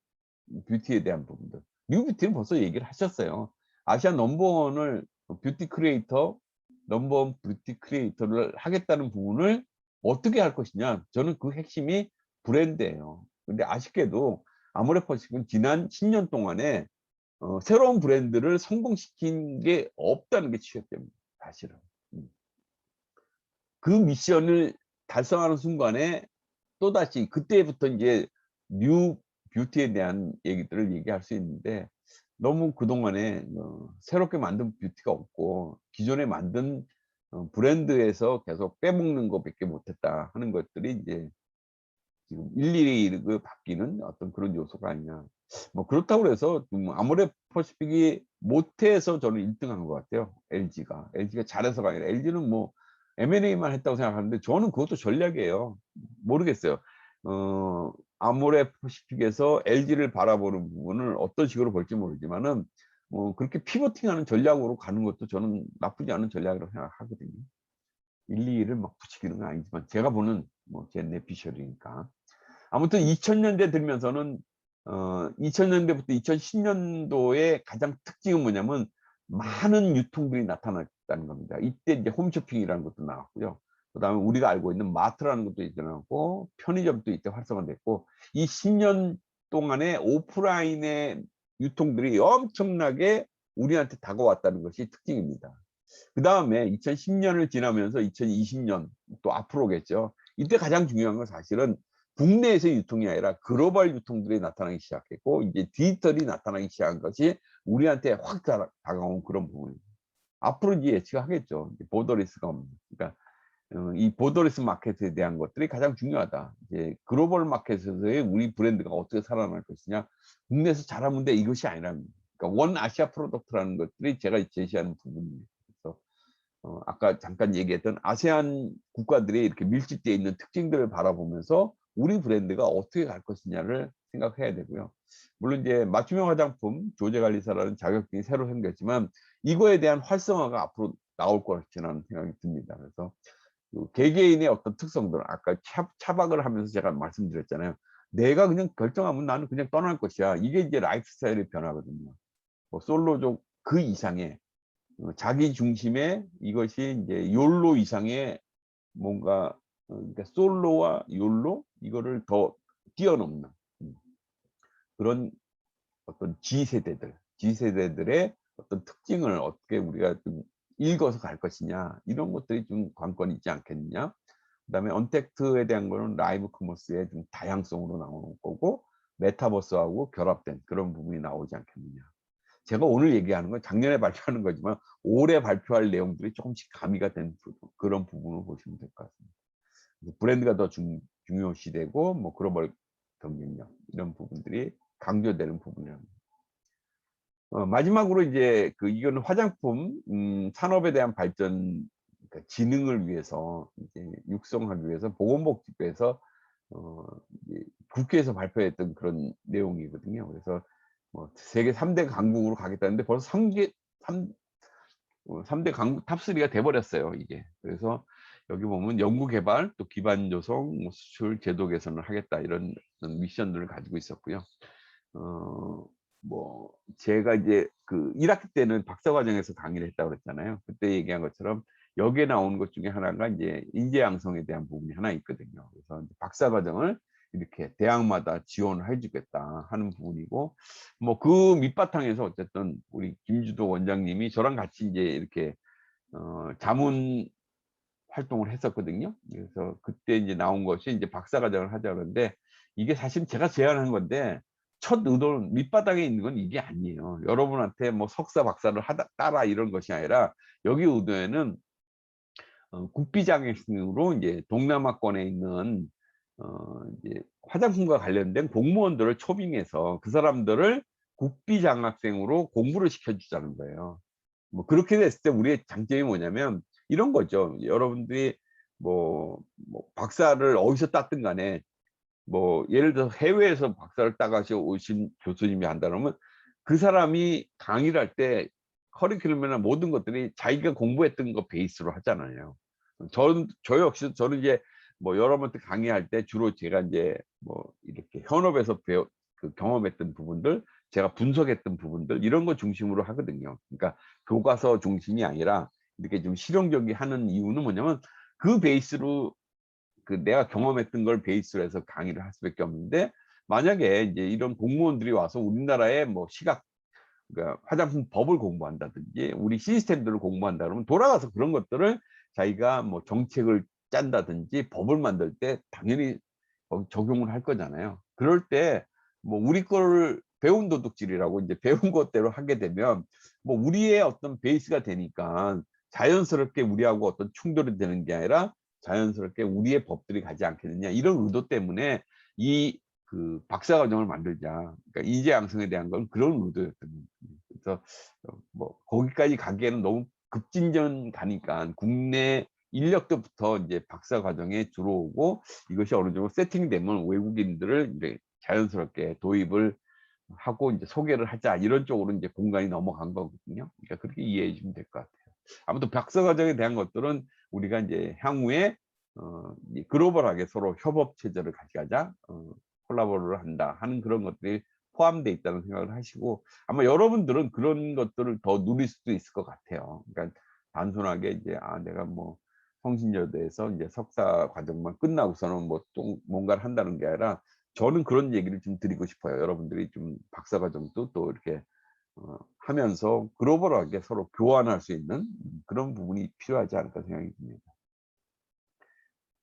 뷰티에 대한 부분들. 뉴 뷰티는 벌써 얘기를 하셨어요. 아시아 넘버원을 뷰티 크리에이터, 넘버원 뷰티 크리에이터를 하겠다는 부분을 어떻게 할 것이냐. 저는 그 핵심이 브랜드예요. 근데 아쉽게도 아모레퍼시픽은 지난 10년 동안에 새로운 브랜드를 성공시킨 게 없다는 게 취약점입니다. 사실은. 그 미션을 달성하는 순간에 또다시 그때부터 이제 뉴 뷰티에 대한 얘기들을 얘기할 수 있는데 너무 그동안에 새롭게 만든 뷰티가 없고 기존에 만든 브랜드에서 계속 빼먹는 것밖에 못했다 하는 것들이 이제 지금 일일이 그 바뀌는 어떤 그런 요소가 아니냐. 뭐 그렇다고 해서 아모레퍼시픽이 못해서 저는 1등한 것 같아요. LG가 잘해서가 아니라 LG는 뭐 M&A만 했다고 생각하는데 저는 그것도 전략이에요. 모르겠어요. 아모레퍼시픽에서 LG를 바라보는 부분을 어떤 식으로 볼지 모르지만은 그렇게 피보팅하는 전략으로 가는 것도 저는 나쁘지 않은 전략이라고 생각하거든요. 1, 2위를 막 붙이기는 건 아니지만 제가 보는 제 내피셜이니까. 아무튼 2000년대 들면서는 2000년대부터 2010년도의 가장 특징은 뭐냐면 많은 유통들이 나타났다는 겁니다. 이때 이제 홈쇼핑이라는 것도 나왔고요. 그다음에 우리가 알고 있는 마트라는 것도 일어나고 편의점도 이때 활성화됐고 이 10년 동안에 오프라인의 유통들이 엄청나게 우리한테 다가왔다는 것이 특징입니다. 그 다음에 2010년을 지나면서 2020년 또 앞으로겠죠. 이때 가장 중요한 건 사실은 국내에서 유통이 아니라 글로벌 유통들이 나타나기 시작했고 이제 디지털이 나타나기 시작한 것이 우리한테 확 다가온 그런 부분입니다. 앞으로 이제 예측하겠죠. 보더리스가 없는. 그러니까 이 보더리스 마켓에 대한 것들이 가장 중요하다. 이제 글로벌 마켓에서의 우리 브랜드가 어떻게 살아날 것이냐. 국내에서 잘하면 돼 이것이 아니랍니다. 그러니까 원 아시아 프로덕트라는 것들이 제가 제시하는 부분입니다. 그래서 아까 잠깐 얘기했던 아세안 국가들이 이렇게 밀집되어 있는 특징들을 바라보면서 우리 브랜드가 어떻게 갈 것이냐를 생각해야 되고요. 물론 이제 맞춤형 화장품 조제관리사라는 자격증이 새로 생겼지만 이거에 대한 활성화가 앞으로 나올 것이라는 생각이 듭니다. 그래서 그 개개인의 어떤 특성들 아까 차박을 하면서 제가 말씀드렸잖아요. 내가 그냥 결정하면 나는 그냥 떠날 것이야. 이게 이제 라이프 스타일의 변화거든요. 솔로족 그 이상의 자기 중심의 이것이 이제 욜로 이상의 뭔가 그러니까 솔로와 욜로 이거를 더 뛰어넘는 그런 어떤 G세대들의 어떤 특징을 어떻게 우리가 좀 읽어서 갈 것이냐 이런 것들이 좀 관건이 있지 않겠느냐. 그다음에 언택트에 대한 거는 라이브 커머스의 좀 다양성으로 나오는 거고 메타버스하고 결합된 그런 부분이 나오지 않겠느냐. 제가 오늘 얘기하는 건 작년에 발표하는 거지만 올해 발표할 내용들이 조금씩 가미가 된 그런 부분을 보시면 될 것 같습니다. 브랜드가 더 중요시되고 뭐 글로벌 경쟁력 이런 부분들이 강조되는 부분이랍니다. 마지막으로 이제 이거는 화장품 산업에 대한 발전 그러니까 진흥을 위해서 이제 육성하기 위해서 보건복지부에서 이제 국회에서 발표했던 그런 내용이거든요. 그래서 세계 3대 강국으로 가겠다는데 벌써 3대 강국 탑3가 돼버렸어요, 이게. 그래서 여기 보면 연구개발, 또 기반 조성, 수출, 제도 개선을 하겠다 이런 미션들을 가지고 있었고요. 제가 이제 1학기 때는 박사과정에서 강의를 했다고 그랬잖아요. 그때 얘기한 것처럼 여기에 나오는 것 중에 하나가 이제 인재 양성에 대한 부분이 하나 있거든요. 그래서 박사과정을 이렇게 대학마다 지원을 해주겠다 하는 부분이고, 뭐 그 밑바탕에서 어쨌든 우리 김주도 원장님이 저랑 같이 이제 이렇게 자문 활동을 했었거든요. 그래서 그때 이제 나온 것이 이제 박사과정을 하자 그러는데, 이게 사실 제가 제안한 건데 첫 의도는 밑바닥에 있는 건 이게 아니에요. 여러분한테 뭐 석사 박사를 따라 이런 것이 아니라, 여기 의도에는 국비장학생으로 이제 동남아권에 있는 이제 화장품과 관련된 공무원들을 초빙해서 그 사람들을 국비장학생으로 공부를 시켜주자는 거예요. 뭐 그렇게 됐을 때 우리의 장점이 뭐냐면 이런 거죠. 여러분들이 뭐 박사를 어디서 땄든 간에, 뭐 예를 들어서 해외에서 박사를 따가시고 오신 교수님이 한다 그러면 그 사람이 강의를 할 때 커리큘럼이나 모든 것들이 자기가 공부했던 거 베이스로 하잖아요. 저 역시 저는 이제 뭐 여러분한테 강의할 때 주로 제가 이제 뭐 이렇게 현업에서 그 경험했던 부분들, 제가 분석했던 부분들 이런 거 중심으로 하거든요. 그러니까 교과서 중심이 아니라 이렇게 좀 실용적이 하는 이유는 뭐냐면, 그 베이스로 그 내가 경험했던 걸 베이스로 해서 강의를 할 수밖에 없는데, 만약에 이제 이런 공무원들이 와서 우리나라의 뭐 그러니까 화장품 법을 공부한다든지 우리 시스템들을 공부한다 그러면 돌아가서 그런 것들을 자기가 뭐 정책을 짠다든지 법을 만들 때 당연히 적용을 할 거잖아요. 그럴 때 뭐 우리 거를 배운 도둑질이라고 이제 배운 것대로 하게 되면 뭐 우리의 어떤 베이스가 되니까 자연스럽게 우리하고 어떤 충돌이 되는 게 아니라 자연스럽게 우리의 법들이 가지 않겠느냐, 이런 의도 때문에 이 그 박사과정을 만들자. 그러니까 인재 양성에 대한 건 그런 의도였던 거예요. 그래서 뭐 거기까지 가기에는 너무 급진전 가니까 국내 인력들부터 이제 박사과정에 들어오고, 이것이 어느 정도 세팅되면 외국인들을 이제 자연스럽게 도입을 하고 이제 소개를 하자, 이런 쪽으로 이제 공간이 넘어간 거거든요. 그러니까 그렇게 이해해 주시면 될 것 같아요. 아무튼 박사과정에 대한 것들은 우리가 이제 향후에 글로벌하게 서로 협업 체제를 가져가자, 콜라보를 한다 하는 그런 것들이 포함되어 있다는 생각을 하시고, 아마 여러분들은 그런 것들을 더 누릴 수도 있을 것 같아요. 그러니까 단순하게 이제 내가 뭐 성신여대에서 이제 석사 과정만 끝나고서는 뭐 또 뭔가를 한다는 게 아니라, 저는 그런 얘기를 좀 드리고 싶어요. 여러분들이 좀 박사 과정도 또 이렇게 하면서 글로벌하게 서로 교환할 수 있는 그런 부분이 필요하지 않을까 생각이 듭니다.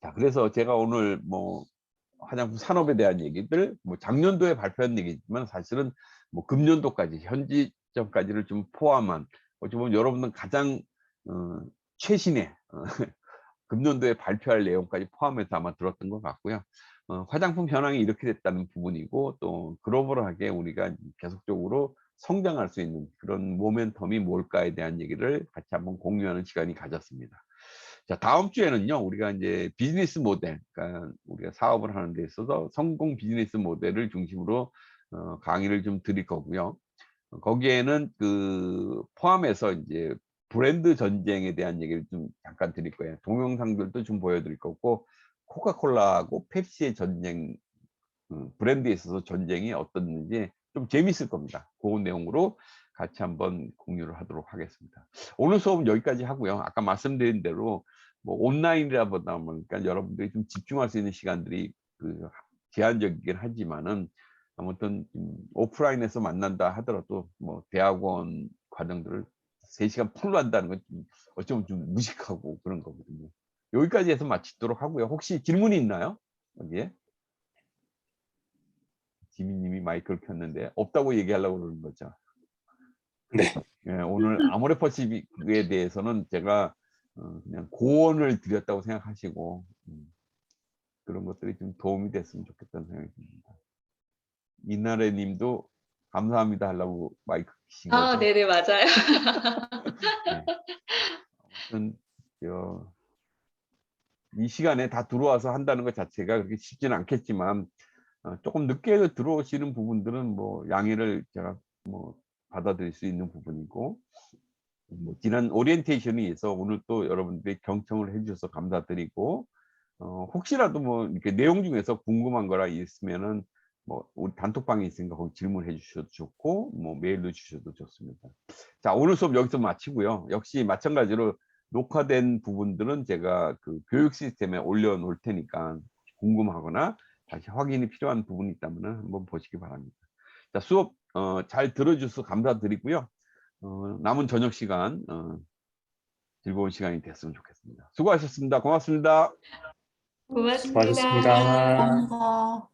자, 그래서 제가 오늘 뭐 화장품 산업에 대한 얘기들, 뭐 작년도에 발표한 얘기지만 사실은 뭐 금년도까지 현지점까지를 좀 포함한, 어찌 보면 여러분들 가장 최신의 금년도에 발표할 내용까지 포함해서 아마 들었던 것 같고요. 화장품 현황이 이렇게 됐다는 부분이고, 또 글로벌하게 우리가 계속적으로 성장할 수 있는 그런 모멘텀이 뭘까에 대한 얘기를 같이 한번 공유하는 시간이 가졌습니다. 자, 다음 주에는요, 우리가 이제 비즈니스 모델, 그러니까 우리가 사업을 하는 데 있어서 성공 비즈니스 모델을 중심으로 강의를 좀 드릴 거고요. 거기에는 그 포함해서 이제 브랜드 전쟁에 대한 얘기를 좀 잠깐 드릴 거예요. 동영상들도 좀 보여드릴 거고, 코카콜라하고 펩시의 전쟁, 브랜드에 있어서 전쟁이 어떻는지 좀 재밌을 겁니다. 그 내용으로 같이 한번 공유를 하도록 하겠습니다. 오늘 수업은 여기까지 하고요. 아까 말씀드린 대로 뭐 온라인이라 보다 보니까 여러분들이 좀 집중할 수 있는 시간들이 제한적이긴 하지만은, 아무튼 오프라인에서 만난다 하더라도 뭐 대학원 과정들을 3시간 풀로 한다는 건 어쩌면 좀 무식하고 그런 거거든요. 여기까지 해서 마치도록 하고요. 혹시 질문이 있나요? 여기에? 지민님이 마이크를 켰는데 없다고 얘기하려고 그러는 거죠. 네. 예, 오늘 아모레퍼시픽에 대해서는 제가 그냥 고언을 드렸다고 생각하시고 그런 것들이 좀 도움이 됐으면 좋겠다는 생각이 듭니다. 이나래 님도 감사합니다 하려고 마이크 키신 거죠? 네네, 맞아요. 네. 아무튼 이 시간에 다 들어와서 한다는 것 자체가 그렇게 쉽지는 않겠지만, 조금 늦게 들어오시는 부분들은 뭐 양해를 제가 뭐 받아들일 수 있는 부분이고, 뭐 지난 오리엔테이션이 있어 오늘 또 여러분들이 경청을 해주셔서 감사드리고, 혹시라도 뭐 이렇게 내용 중에서 궁금한 거라 있으면은 뭐 우리 단톡방에 있으니까 거기 질문해 주셔도 좋고, 뭐 메일로 주셔도 좋습니다. 자, 오늘 수업 여기서 마치고요. 역시 마찬가지로 녹화된 부분들은 제가 그 교육 시스템에 올려놓을 테니까 궁금하거나 다시 확인이 필요한 부분이 있다면 한번 보시기 바랍니다. 자, 수업 잘 들어주셔서 감사드리고요. 남은 저녁 시간 즐거운 시간이 됐으면 좋겠습니다. 수고하셨습니다. 고맙습니다. 고맙습니다. 수고하셨습니다. 감사합니다.